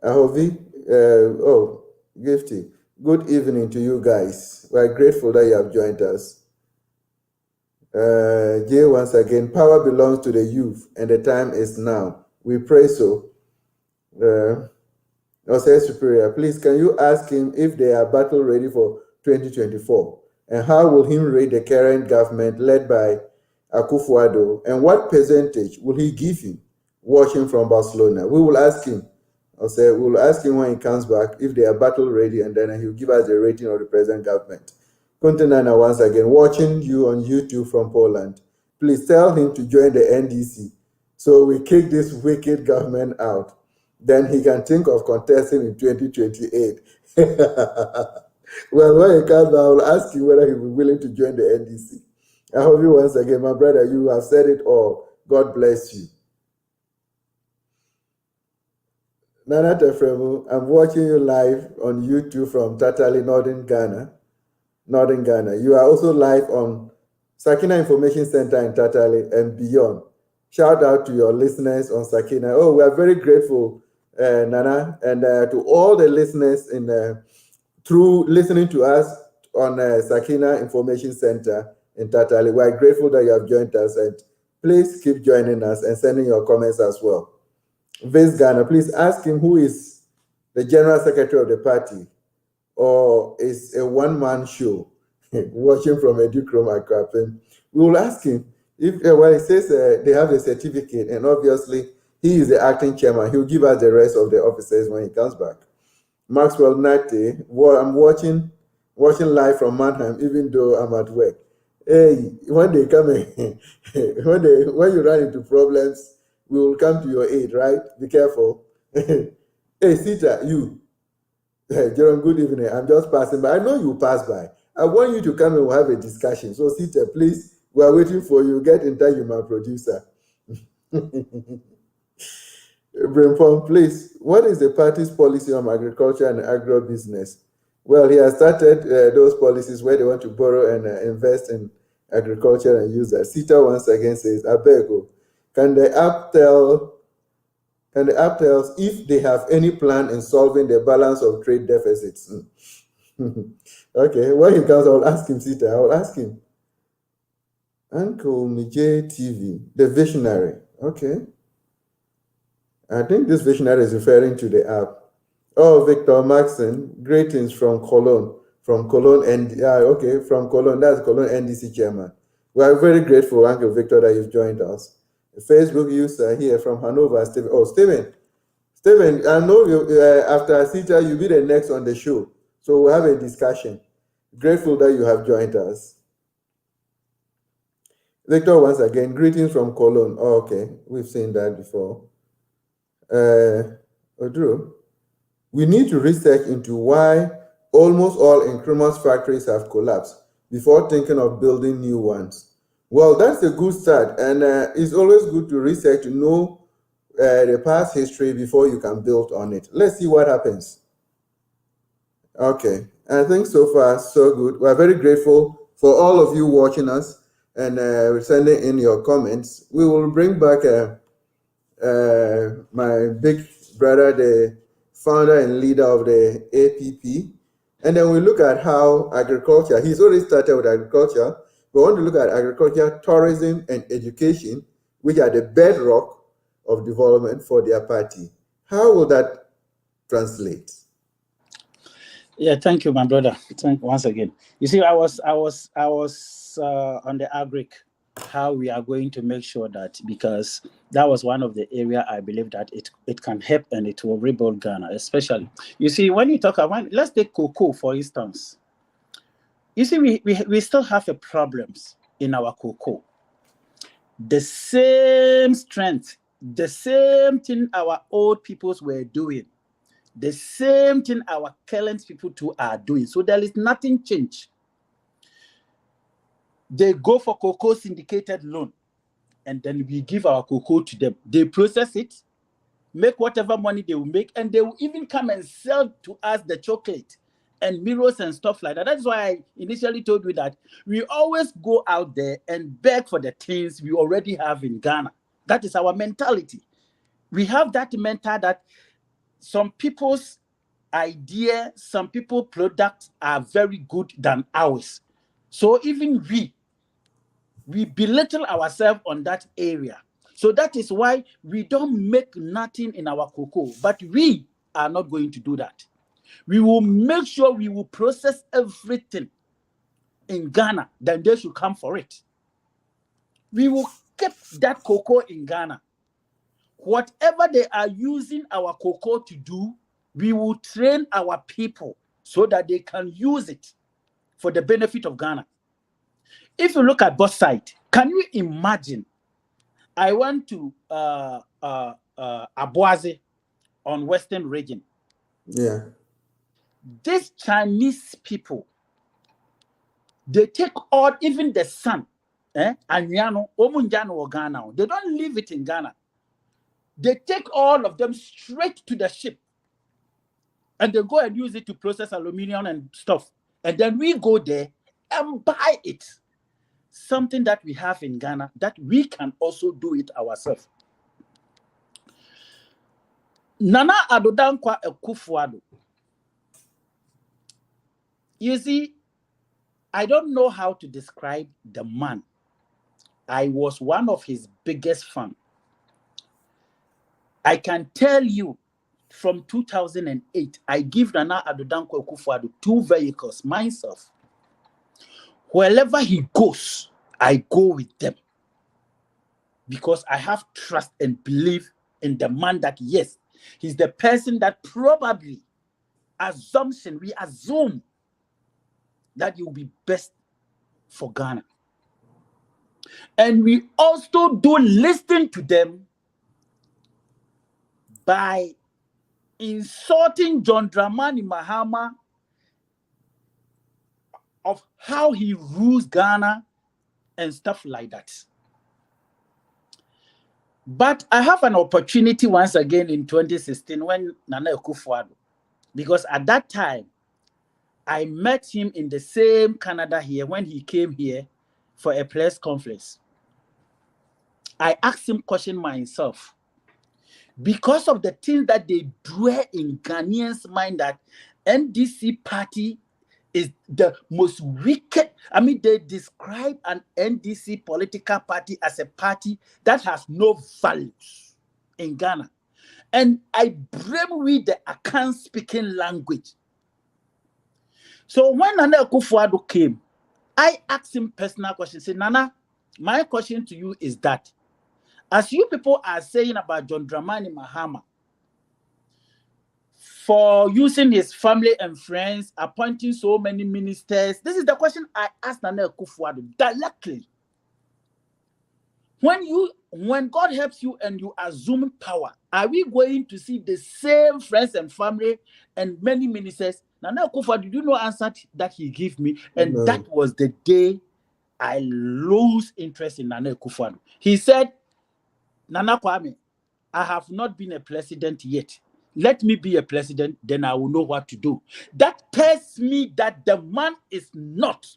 Ahovi, Gifty. Good evening to you guys. We're grateful that you have joined us. Jay, once again, power belongs to the youth, and the time is now. We pray so. Osei Superior, please, can you ask him if they are battle ready for 2024? And how will he rate the current government led by Akufo-Addo? And what percentage will he give him watching from Barcelona? We will ask him. We'll ask him when he comes back if they are battle ready, and then he'll give us the rating of the present government. Kuntanana, once again, watching you on YouTube from Poland. Please tell him to join the NDC so we kick this wicked government out. Then he can think of contesting in 2028. Well, when he comes back, I will ask him whether he will be willing to join the NDC. I hope you once again, my brother, you have said it all. God bless you. Nana Tefremu, I'm watching you live on YouTube from Tatali, Northern Ghana. You are also live on Sakina Information Center in Tatali and beyond. Shout out to your listeners on Sakina. Oh, we are very grateful, Nana, and to all the listeners through listening to us on Sakina Information Center in Tatali. We are grateful that you have joined us, and please keep joining us and sending your comments as well. Vince Ghana, please ask him who is the general secretary of the party, or is a one-man show. Watching from Edukrom Akrapin. We will ask him if, he says they have a certificate, and obviously He is the acting chairman. He'll give us the rest of the officers when he comes back. Maxwell Nate, I'm watching live from Mannheim, even though I'm at work. Hey, when they come in, when you run into problems, we will come to your aid, right? Be careful. Hey, Sita, you. Hey, Jerome, good evening. I'm just passing by. I know you pass by. I want you to come and we'll have a discussion. So, Sita, please, we are waiting for you. Get in touch with my producer. Brimpon, please, what is the party's policy on agriculture and agro-business? Well, he has started those policies where they want to borrow and invest in agriculture and use that. Sita once again says, Abego, can the app tell us if they have any plan in solving the balance of trade deficits? Okay, when he comes, I'll ask him, Sita, I'll ask him. Uncle Mijay TV, the visionary. Okay. I think this visionary is referring to the app. Oh, Victor Maxon, greetings from Cologne. From Cologne, and from Cologne. That's Cologne NDC chairman. We are very grateful, Uncle Victor, that you've joined us. A Facebook user here from Hanover, Stephen. Oh, Stephen, I know you. After Sita, you'll be the next on the show, so we'll have a discussion. Grateful that you have joined us. Victor, once again, greetings from Cologne. Oh, okay, we've seen that before. Odro, we need to research into why almost all Nkrumah's factories have collapsed before thinking of building new ones. Well, that's a good start, and it's always good to research to know the past history before you can build on it. Let's see what happens. Okay, I think so far so good. We're very grateful for all of you watching us and sending in your comments. We will bring back my big brother, the founder and leader of the APP. And then we look at how agriculture, he's already started with agriculture. We want to look at agriculture, tourism, and education, which are the bedrock of development for their party. How will that translate? Yeah, thank you, my brother. Thank once again. You see, I was on the agric, how we are going to make sure that, because that was one of the area I believe that it can help and it will rebuild Ghana, especially. You see, when you talk about, let's take cocoa, for instance. You see, we still have a problems in our cocoa. The same strength, the same thing our old peoples were doing, the same thing our current people too are doing. So there is nothing changed. They go for cocoa syndicated loan, and then we give our cocoa to them. They process it, make whatever money they will make, and they will even come and sell to us the chocolate and mirrors and stuff like that. That's why I initially told you that we always go out there and beg for the things we already have in Ghana. That is our mentality. We have that mentality that some people's idea, some people's products are very good than ours. So even we belittle ourselves on that area. So that is why we don't make nothing in our cocoa. But we are not going to do that. We will make sure we will process everything in Ghana, then they should come for it. We will keep that cocoa in Ghana. Whatever they are using our cocoa to do, we will train our people so that they can use it for the benefit of Ghana. If you look at both sides, can you imagine? I went to Abuaze on Western region. Yeah. These Chinese people, they take all, even the sun, Anyano, Omunjano or Ghana, they don't leave it in Ghana. They take all of them straight to the ship and they go and use it to process aluminum and stuff. And then we go there and buy it. Something that we have in Ghana that we can also do it ourselves. Nana Adodankwa Ekufuado. You see, I don't know how to describe the man. I was one of his biggest fans. I can tell you from 2008, I give Nana Adodankwa Ekufuado 2 vehicles myself. Wherever he goes, I go with them because I have trust and belief in the man that, yes, he's the person that probably, we assume that he will be best for Ghana. And we also do listen to them by insulting John Dramani Mahama of how he rules Ghana and stuff like that. But I have an opportunity once again in 2016 when Nana Akufo-Addo, because at that time, I met him in the same Canada here when he came here for a press conference. I asked him question myself, because of the things that they dwell in Ghanaians' mind that NDC party is the most wicked. I mean, they describe an NDC political party as a party that has no values in Ghana. And I brainweave the Akan speaking language. So when Nana Akufo-Addo came, I asked him personal questions. Say, Nana, my question to you is that, as you people are saying about John Dramani Mahama, for using his family and friends, appointing so many ministers, this is the question I asked Nana Akufo-Addo directly. When God helps you and you assume power, are we going to see the same friends and family and many ministers? Nana Akufo-Addo, did you know answer that he gave me? And No. that was the day I lose interest in Nana Akufo-Addo. He said, Nana Kwame, I have not been a president yet. Let me be a president, then I will know what to do. That tells me that the man is not.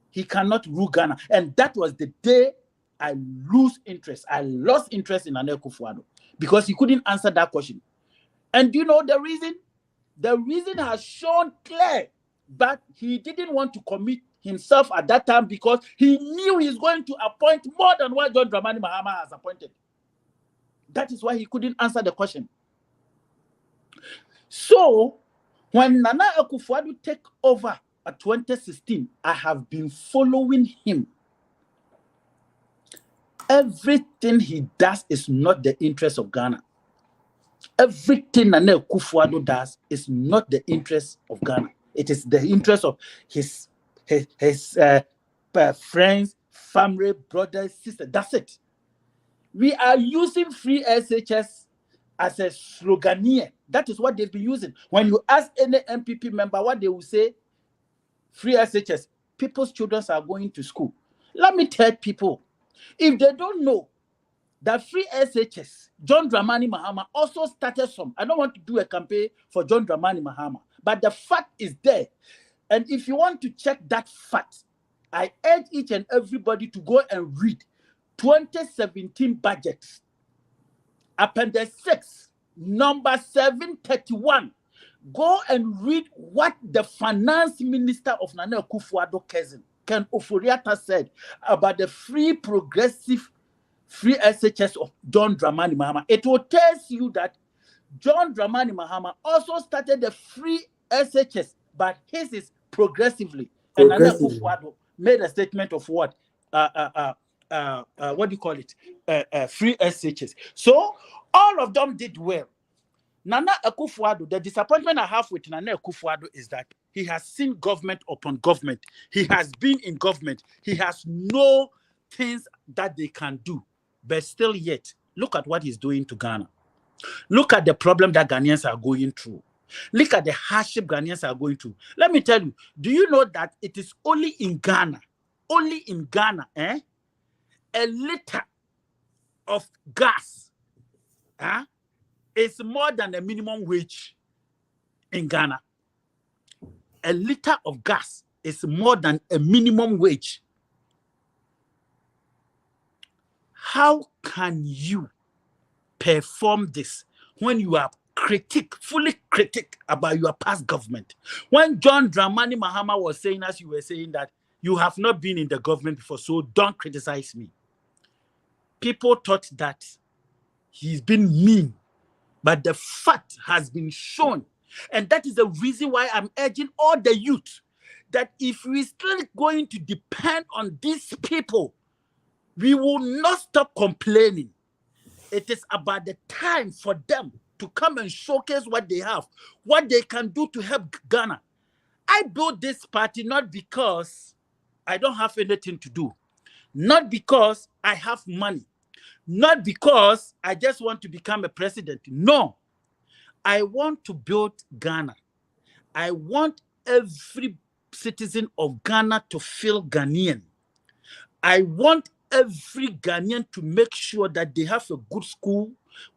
He cannot rule Ghana. And that was the day I lose interest. I lost interest in Nana Akufo-Addo because he couldn't answer that question. And do you know the reason? The reason has shown clear, but he didn't want to commit himself at that time because he knew he's going to appoint more than what John Dramani Mahama has appointed. That is why he couldn't answer the question. So, when Nana Akufo-Addo took over at 2016, I have been following him. Everything he does is not the interest of Ghana. Everything Nana Akufo-Addo does is not the interest of Ghana. It is the interest of his friends, family, brothers, sisters. That's it. We are using free SHS as a slogan here. That is what they've been using. When you ask any MPP member what they will say, free SHS, people's children are going to school. Let me tell people, if they don't know that free SHS, John Dramani Mahama also started some. I don't want to do a campaign for John Dramani Mahama, but the fact is there. And if you want to check that fact, I urge each and everybody to go and read 2017 budget, Appendix 6, number 731. Go and read what the finance minister of Nana Akufo-Addo cousin, Ken Oforiatta, said about the free progressive free SHS of John Dramani Mahama. It will tell you that John Dramani Mahama also started the free SHS, but his is progressively. And Nana Akufo-Addo made a statement of what? What do you call it? Free SHS. So all of them did well. Nana Akufo-Addo, the disappointment I have with Nana Akufo-Addo is that he has seen government upon government. He has been in government. He has no things that they can do. But still yet, look at what he's doing to Ghana. Look at the problem that Ghanaians are going through. Look at the hardship Ghanaians are going through. Let me tell you, do you know that it is only in Ghana, a liter of gas is more than a minimum wage in Ghana. A liter of gas is more than a minimum wage. How can you perform this when you are fully critic about your past government? When John Dramani Mahama was saying, as you were saying, that you have not been in the government before, so don't criticize me. People thought that he's been mean, but the fact has been shown. And that is the reason why I'm urging all the youth that if we're still going to depend on these people, we will not stop complaining. It is about the time for them to come and showcase what they have, what they can do to help Ghana. I built this party not because I don't have anything to do, not because I have money, not because I just want to become a president. No, I want to build Ghana. I want every citizen of Ghana to feel Ghanaian. I want every Ghanaian to make sure that they have a good school,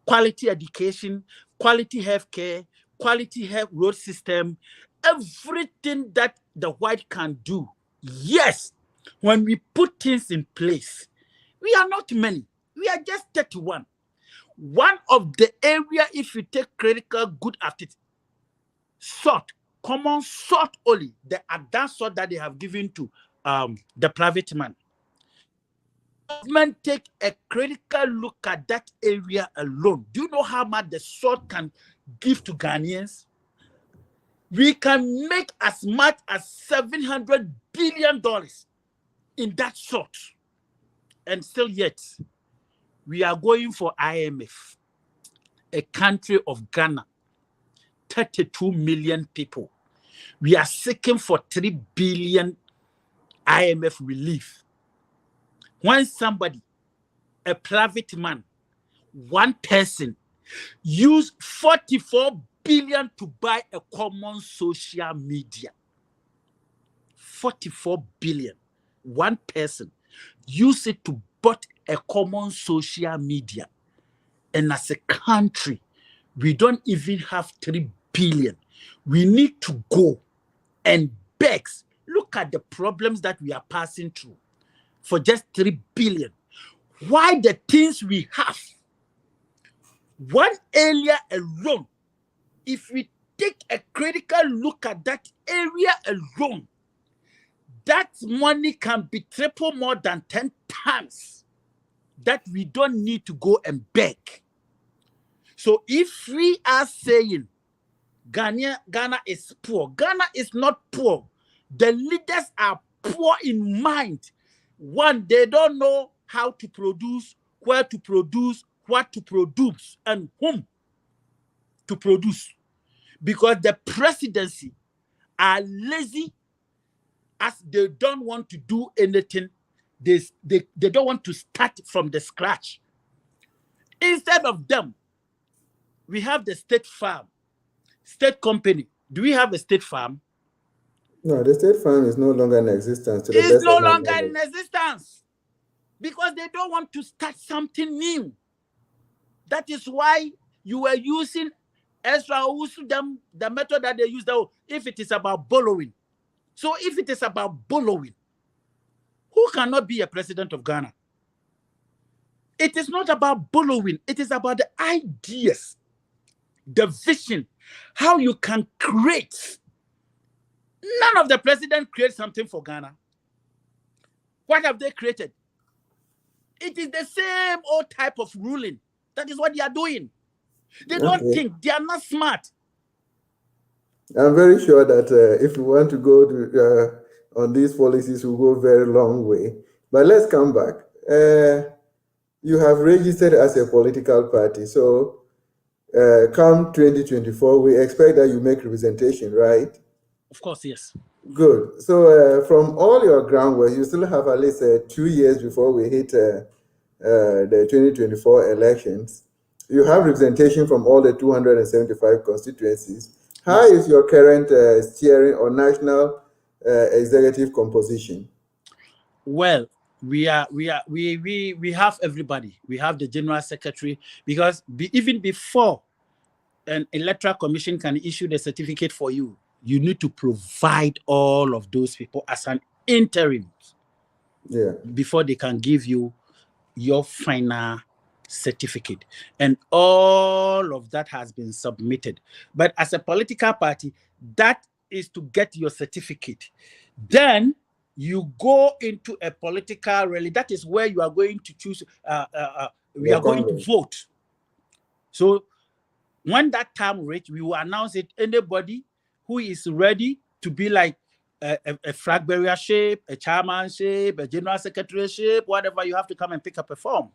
quality education, quality healthcare, quality health road system, everything that the white can do. Yes, when we put things in place, we are not many. We are just 31. One of the area, if you take critical good at it, salt, common salt only, the advanced salt that they have given to the private man. Government take a critical look at that area alone. Do you know how much the salt can give to Ghanaians? We can make as much as $700 billion in that salt. And still yet, we are going for IMF, a country of Ghana, 32 million people. We are seeking for 3 billion IMF relief. When somebody, a private man, one person, use 44 billion to buy a common social media. 44 billion. One person use it to buy a common social media. And as a country, we don't even have 3 billion. We need to go and beg. Look at the problems that we are passing through for just 3 billion. Why the things we have? One area alone, if we take a critical look at that area alone, that money can be triple more than 10 times that we don't need to go and beg. So if we are saying Ghana is poor, Ghana is not poor. The leaders are poor in mind. One, they don't know how to produce, where to produce, what to produce, and whom to produce. Because the presidency are lazy, as they don't want to do anything. They don't want to start from the scratch. Instead of them, we have the state farm, state company. Do we have a state farm? No, the state farm is no longer in existence. It's no longer in existence because they don't want to start something new. That is why you were using the method that they use, if it is about borrowing. So if it is about borrowing, who cannot be a president of Ghana? It is not about borrowing. It is about the ideas, the vision, how you can create. None of the presidents create something for Ghana. What have they created? It is the same old type of ruling. That is what they are doing. They don't think. They are not smart. I'm very sure that if we want to go to, on these policies, we'll go a very long way. But let's come back. You have registered as a political party. So come 2024, we expect that you make representation, right? Of course, yes. Good. So from all your groundwork, you still have at least 2 years before we hit the 2024 elections. You have representation from all the 275 constituencies. How is your current steering or national executive composition? Well, we have everybody. We have the general secretary, because even before an electoral commission can issue the certificate for you, you need to provide all of those people as an interim before they can give you your final certificate. And all of that has been submitted. But as a political party, that is to get your certificate. Then you go into a political rally. That is where you are going to choose. We are going to vote. So when that time reaches, we will announce it. Anybody who is ready to be like a flag bearership, a chairmanship, a general secretaryship, whatever, you have to come and pick up a form.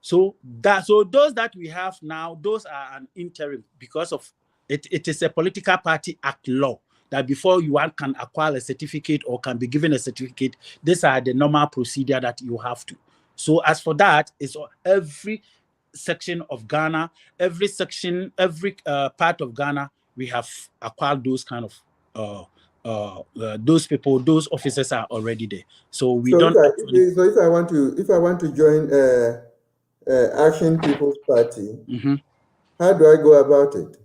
So those that we have now, those are an interim because of it. It is a political party act law that before you can acquire a certificate or can be given a certificate, these are the normal procedure that you have to. So as for that, it's every section of Ghana, every part of Ghana, we have acquired those kind of those people, those officers are already there. So we don't. If I want to join Action People's Party, how do I go about it?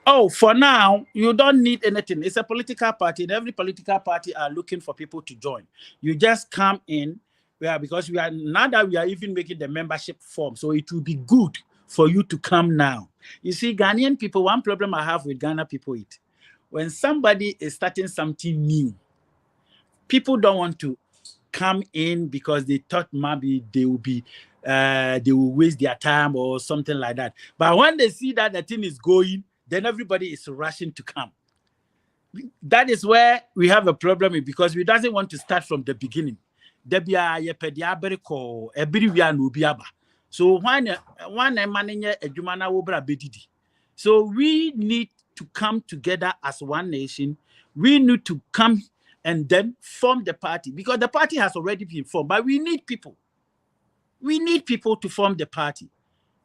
Oh, for now, you don't need anything. It's a political party, and every political party are looking for people to join. You just come in, because we are now that we are even making the membership form, so it will be good for you to come now. You see, Ghanaian people, one problem I have with Ghana people is when somebody is starting something new, people don't want to come in because they thought maybe they will waste their time or something like that. But when they see that the thing is going, then everybody is rushing to come. That is where we have a problem because we doesn't want to start from the beginning. So so we need to come together as one nation. We need to come and then form the party because the party has already been formed, but we need people. We need people to form the party.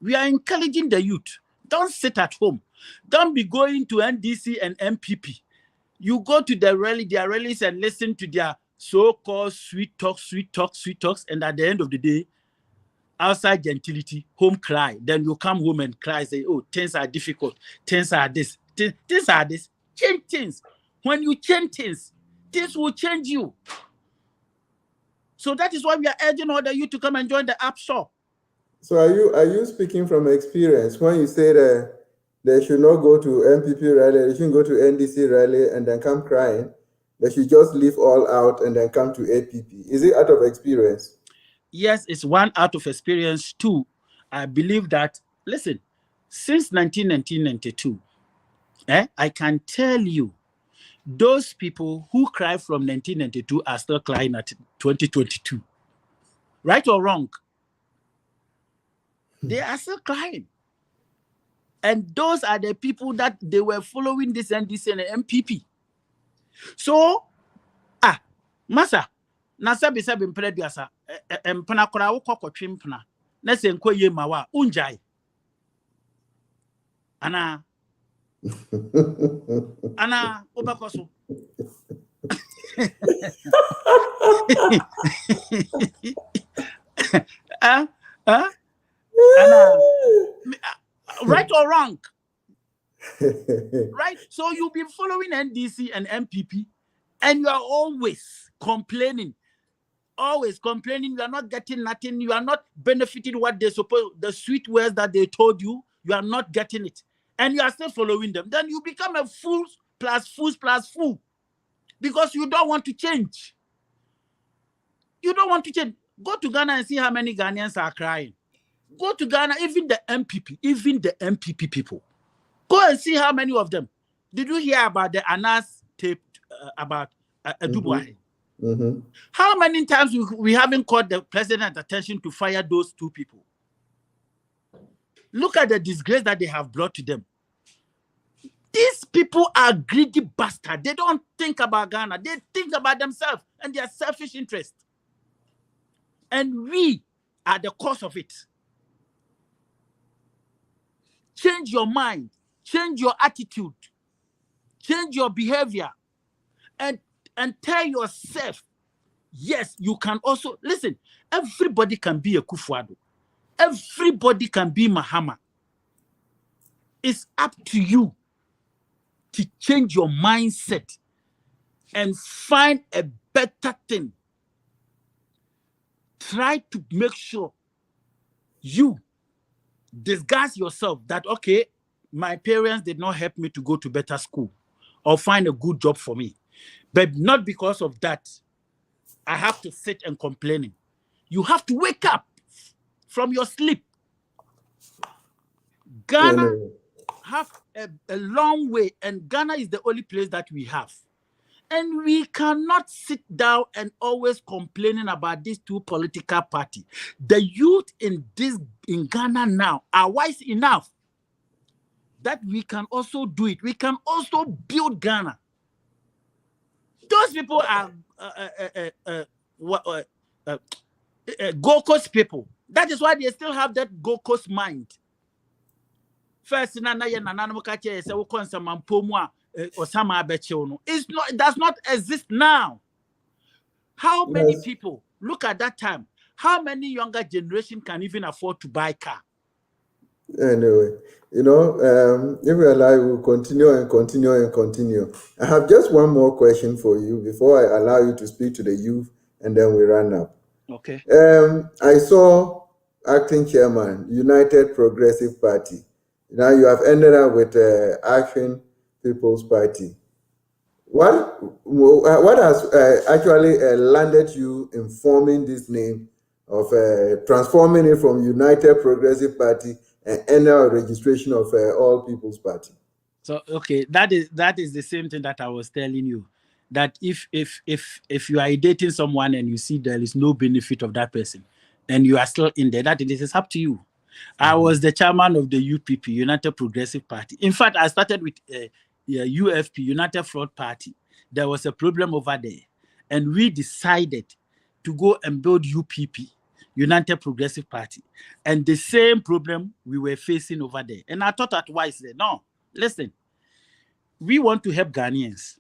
We are encouraging the youth. Don't sit at home. Don't be going to NDC and MPP. You go to their rallies and listen to their so-called sweet talks, and at the end of the day, outside gentility, home cry. Then you come home and cry, say, oh, things are difficult. Things are this. Things are this. Change things. When you change things, things will change you. So that is why we are urging all the youth to come and join the App Store. So are you speaking from experience when you say that they should not go to MPP rally, they shouldn't go to NDC rally and then come crying? They should just leave all out and then come to APP. Is it out of experience? Yes, it's one out of experience. Two, I believe that, listen, since 1992, I can tell you, those people who cry from 1992 are still crying at 2022. Right or wrong? They are still crying. And those are the people that they were following this NDC and MPP. So, Masa, Nasabi Sabin Prediasa, and Panakora Koko Trimpana, Nesen Koye Mawa, Unjai. Anna Obakoso. Anna, right or wrong? Right? So you've been following NDC and MPP, and you are always complaining. Always complaining. You are not getting nothing. You are not benefiting what they suppose, the sweet words that they told you. You are not getting it. And you are still following them. Then you become a fool plus fool. Because you don't want to change. You don't want to change. Go to Ghana and see how many Ghanaians are crying. Go to Ghana, even the MPP people. Go and see how many of them. Did you hear about the Anas tape about Dubois? How many times we haven't called the president's attention to fire those two people? Look at the disgrace that they have brought to them. These people are greedy bastards. They don't think about Ghana. They think about themselves and their selfish interest. And we are the cause of it. Change your mind. Change your attitude. Change your behavior. And tell yourself, yes, you can also, listen, everybody can be a Kufuado. Everybody can be Mahama. It's up to you to change your mindset and find a better thing. Try to make sure you disguise yourself that, okay, my parents did not help me to go to better school or find a good job for me. But not because of that, I have to sit and complaining. You have to wake up from your sleep. Ghana have a long way, and Ghana is the only place that we have. And we cannot sit down and always complaining about these two political parties. The youth in Ghana now are wise enough that we can also do it. We can also build Ghana. Those people are Gold Coast people. That is why they still have that Gold Coast mind. First, it's not. It does not exist now. How many people look at that time? How many younger generation can even afford to buy car? Anyway, if we allow, we'll continue and continue and continue. I have just one more question for you before I allow you to speak to the youth, and then we run up. Okay. I saw acting chairman, United Progressive Party. Now you have ended up with Action People's Party. What has actually landed you in forming this name of transforming it from United Progressive Party and annual registration of All People's Party? So okay, that is the same thing that I was telling you. That if you are dating someone and you see there is no benefit of that person, and you are still in there, that it is up to you. I was the chairman of the UPP, United Progressive Party. In fact, I started with UFP, United Front Party. There was a problem over there, and we decided to go and build UPP, United Progressive Party, and the same problem we were facing over there. And I thought at once, no, listen, we want to help Ghanaians.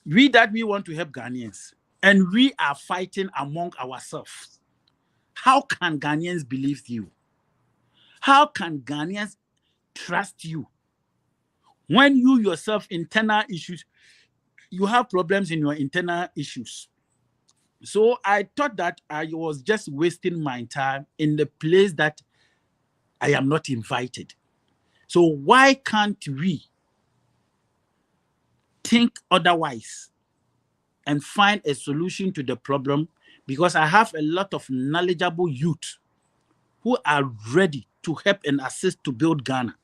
We want to help Ghanaians, and we are fighting among ourselves. How can Ghanaians believe you? How can Ghanaians trust you when you yourself internal issues, you have problems in your internal issues? So I thought that I was just wasting my time in the place that I am not invited. So why can't we think otherwise and find a solution to the problem? Because I have a lot of knowledgeable youth who are ready to help and assist to build Ghana.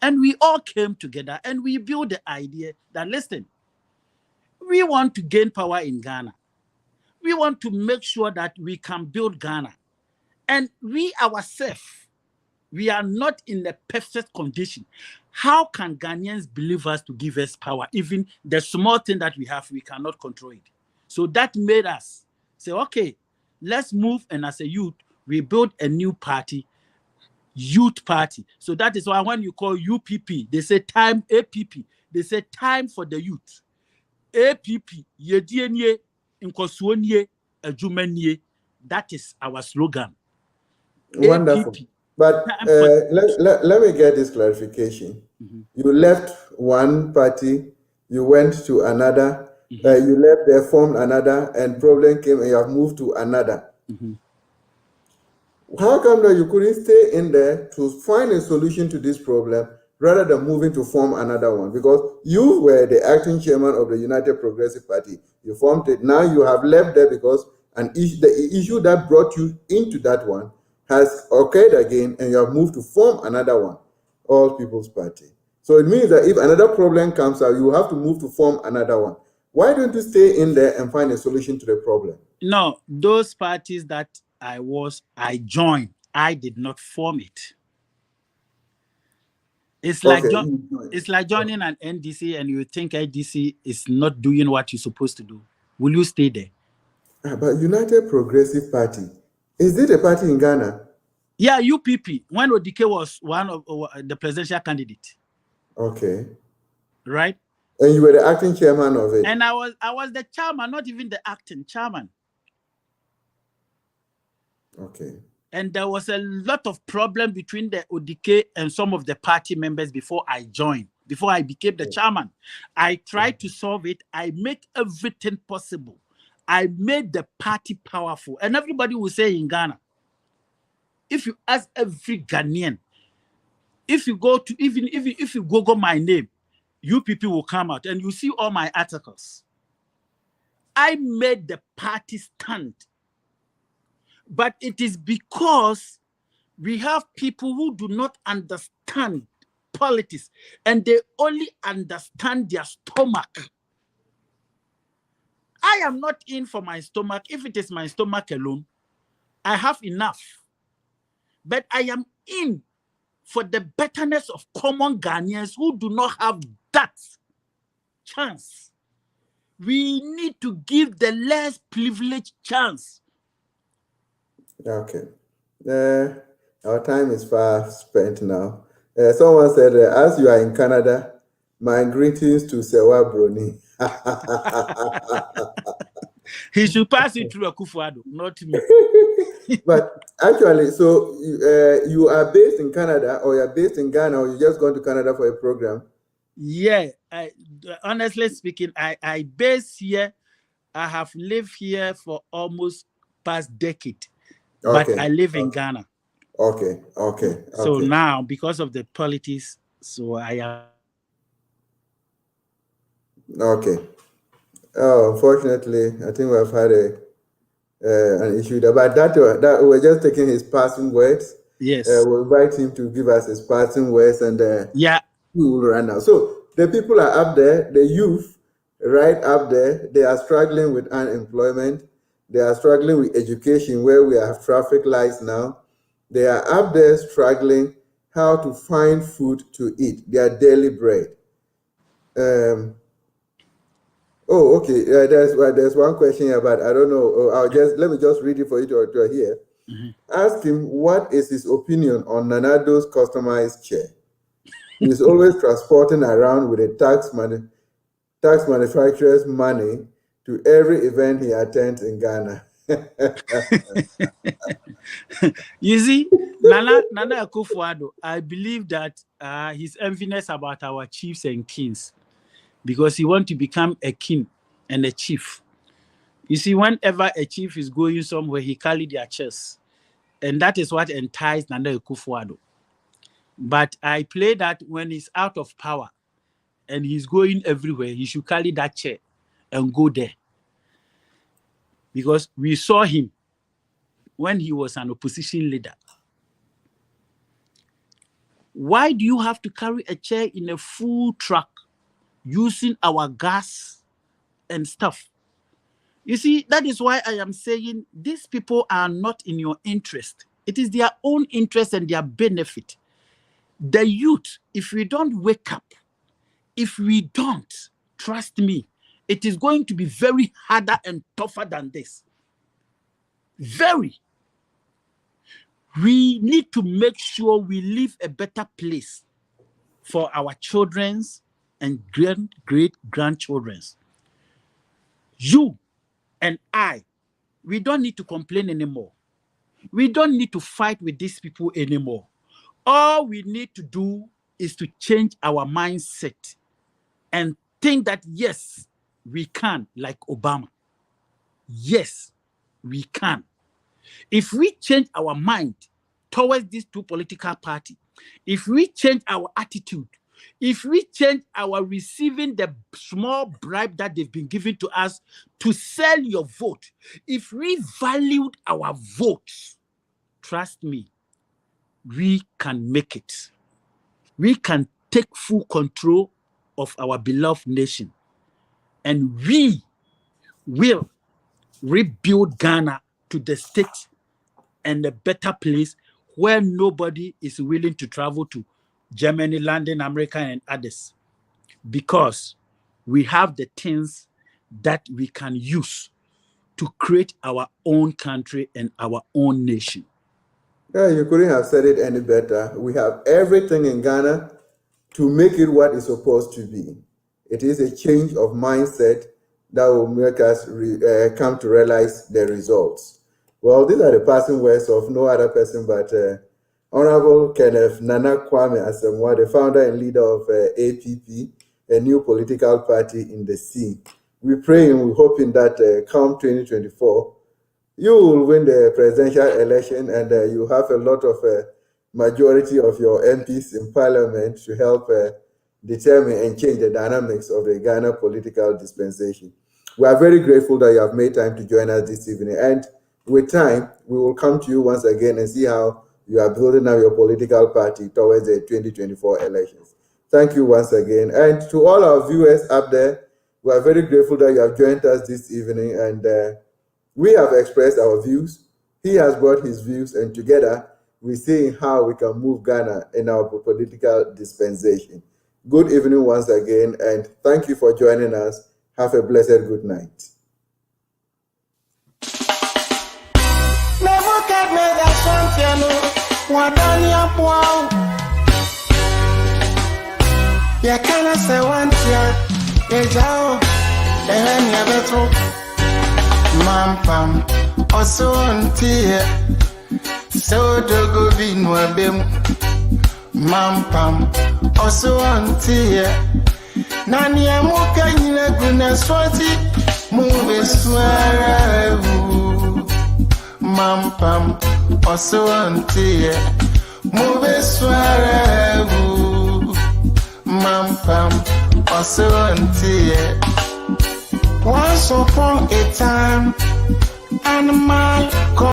And we all came together and we built the idea that, listen, we want to gain power in Ghana. We want to make sure that we can build Ghana. And we ourselves, we are not in the perfect condition. How can Ghanaians believe us to give us power? Even the small thing that we have, we cannot control it. So that made us say, okay, let's move. And as a youth, we built a new party, Youth Party. So that is why when you call UPP, they say time, APP, they say time for the youth. APP, Yedienye, Nkoswonye, Ejumenie. That is our slogan. Wonderful. APP. But let me get this clarification. You left one party, you went to another, you left there, formed another, and problem came and you have moved to another. How come that you couldn't stay in there to find a solution to this problem rather than moving to form another one? Because you were the acting chairman of the United Progressive Party. You formed it. Now you have left there because the issue that brought you into that one has occurred again, and you have moved to form another one, All People's Party. So it means that if another problem comes out, you have to move to form another one. Why don't you stay in there and find a solution to the problem? No, those parties that I joined, I did not form it. It's like joining an NDC and you think NDC is not doing what you're supposed to do. Will you stay there? But United Progressive Party, is it a party in Ghana? Yeah, UPP, when Odike was one of the presidential candidate. Okay. Right? And you were the acting chairman of it? And I was the chairman, not even the acting chairman. Okay. And there was a lot of problem between the Odike and some of the party members before I joined, before I became the chairman. I tried to solve it. I make everything possible. I made the party powerful. And everybody will say in Ghana, if you ask every Ghanaian, if you go to, even if you Google my name, UPP will come out and you see all my articles. I made the party stand. But it is because we have people who do not understand politics and they only understand their stomach. I am not in for my stomach. If it is my stomach alone, I have enough. But I am in for the betterness of common Ghanaians who do not have that chance. We need to give the less privileged chance. Okay. Our time is far spent now. Someone said, as you are in Canada, my greetings to Sewa Broni. He should pass it through Akufo-Addo, not me. But actually, so you are based in Canada, or you're based in Ghana, or you just gone to Canada for a program? Yeah, honestly speaking, I base here. I have lived here for almost past decade, but Okay. I live in Ghana. Okay. So now, because of the politics, so I am. Okay. Oh, unfortunately, I think we've had an issue there. But that we're just taking his passing words. Yes. We'll invite him to give us his passing words, and yeah, we will run now. So the people are up there, the youth, right up there. They are struggling with unemployment. They are struggling with education, where we have traffic lights now. They are up there struggling how to find food to eat, their daily bread. Oh, okay. There's one question here, but I don't know. Let me just read it for you to hear. Ask him what is his opinion on Nanado's customized chair. He's always transporting around with a tax manufacturer's money to every event he attends in Ghana. You see, Nana Akufo-Addo, I believe that he's envious about our chiefs and kings because he wants to become a king and a chief. You see, whenever a chief is going somewhere, he carry their chest. And that is what enticed Nana Akufo-Addo. But I play that when he's out of power and he's going everywhere, he should carry that chair and go there. Because we saw him when he was an opposition leader. Why do you have to carry a chair in a full truck using our gas and stuff? You see, that is why I am saying these people are not in your interest. It is their own interest and their benefit. The youth, if we don't wake up, if we don't, trust me, it is going to be very harder and tougher than this. Very. We need to make sure we leave a better place for our children's and great-grandchildren's. You and I, we don't need to complain anymore. We don't need to fight with these people anymore. All we need to do is to change our mindset and think that, yes, we can, like Obama. Yes, we can. If we change our mind towards these two political parties, if we change our attitude, if we change our receiving the small bribe that they've been giving to us to sell your vote, if we valued our votes, trust me, we can make it. We can take full control of our beloved nation, and we will rebuild Ghana to the state and a better place where nobody is willing to travel to Germany, London, America, and others, because we have the things that we can use to create our own country and our own nation. Yeah, you couldn't have said it any better. We have everything in Ghana to make it what it's supposed to be. It is a change of mindset that will make us come to realize the results. Well, these are the passing words of no other person but Honorable Kenneth Nana Kwame Asamoah, the founder and leader of APP, a new political party in the sea. We pray and we hoping that come 2024, you will win the presidential election, and you have a lot of majority of your MPs in parliament to help determine and change the dynamics of the Ghana political dispensation. We are very grateful that you have made time to join us this evening, and with time, we will come to you once again and see how you are building up your political party towards the 2024 elections. Thank you once again. And to all our viewers up there, We are very grateful that you have joined us this evening, and we have expressed our views. He has brought his views, and together we see how we can move Ghana in our political dispensation. Good evening once again, and thank you for joining us. Have a blessed good night. Mampam also untie so dogo vinwa bem mampam also untie nani amuka nyina guna swati move swara mampam also untie move swara mampam also untie. Once upon a time, animal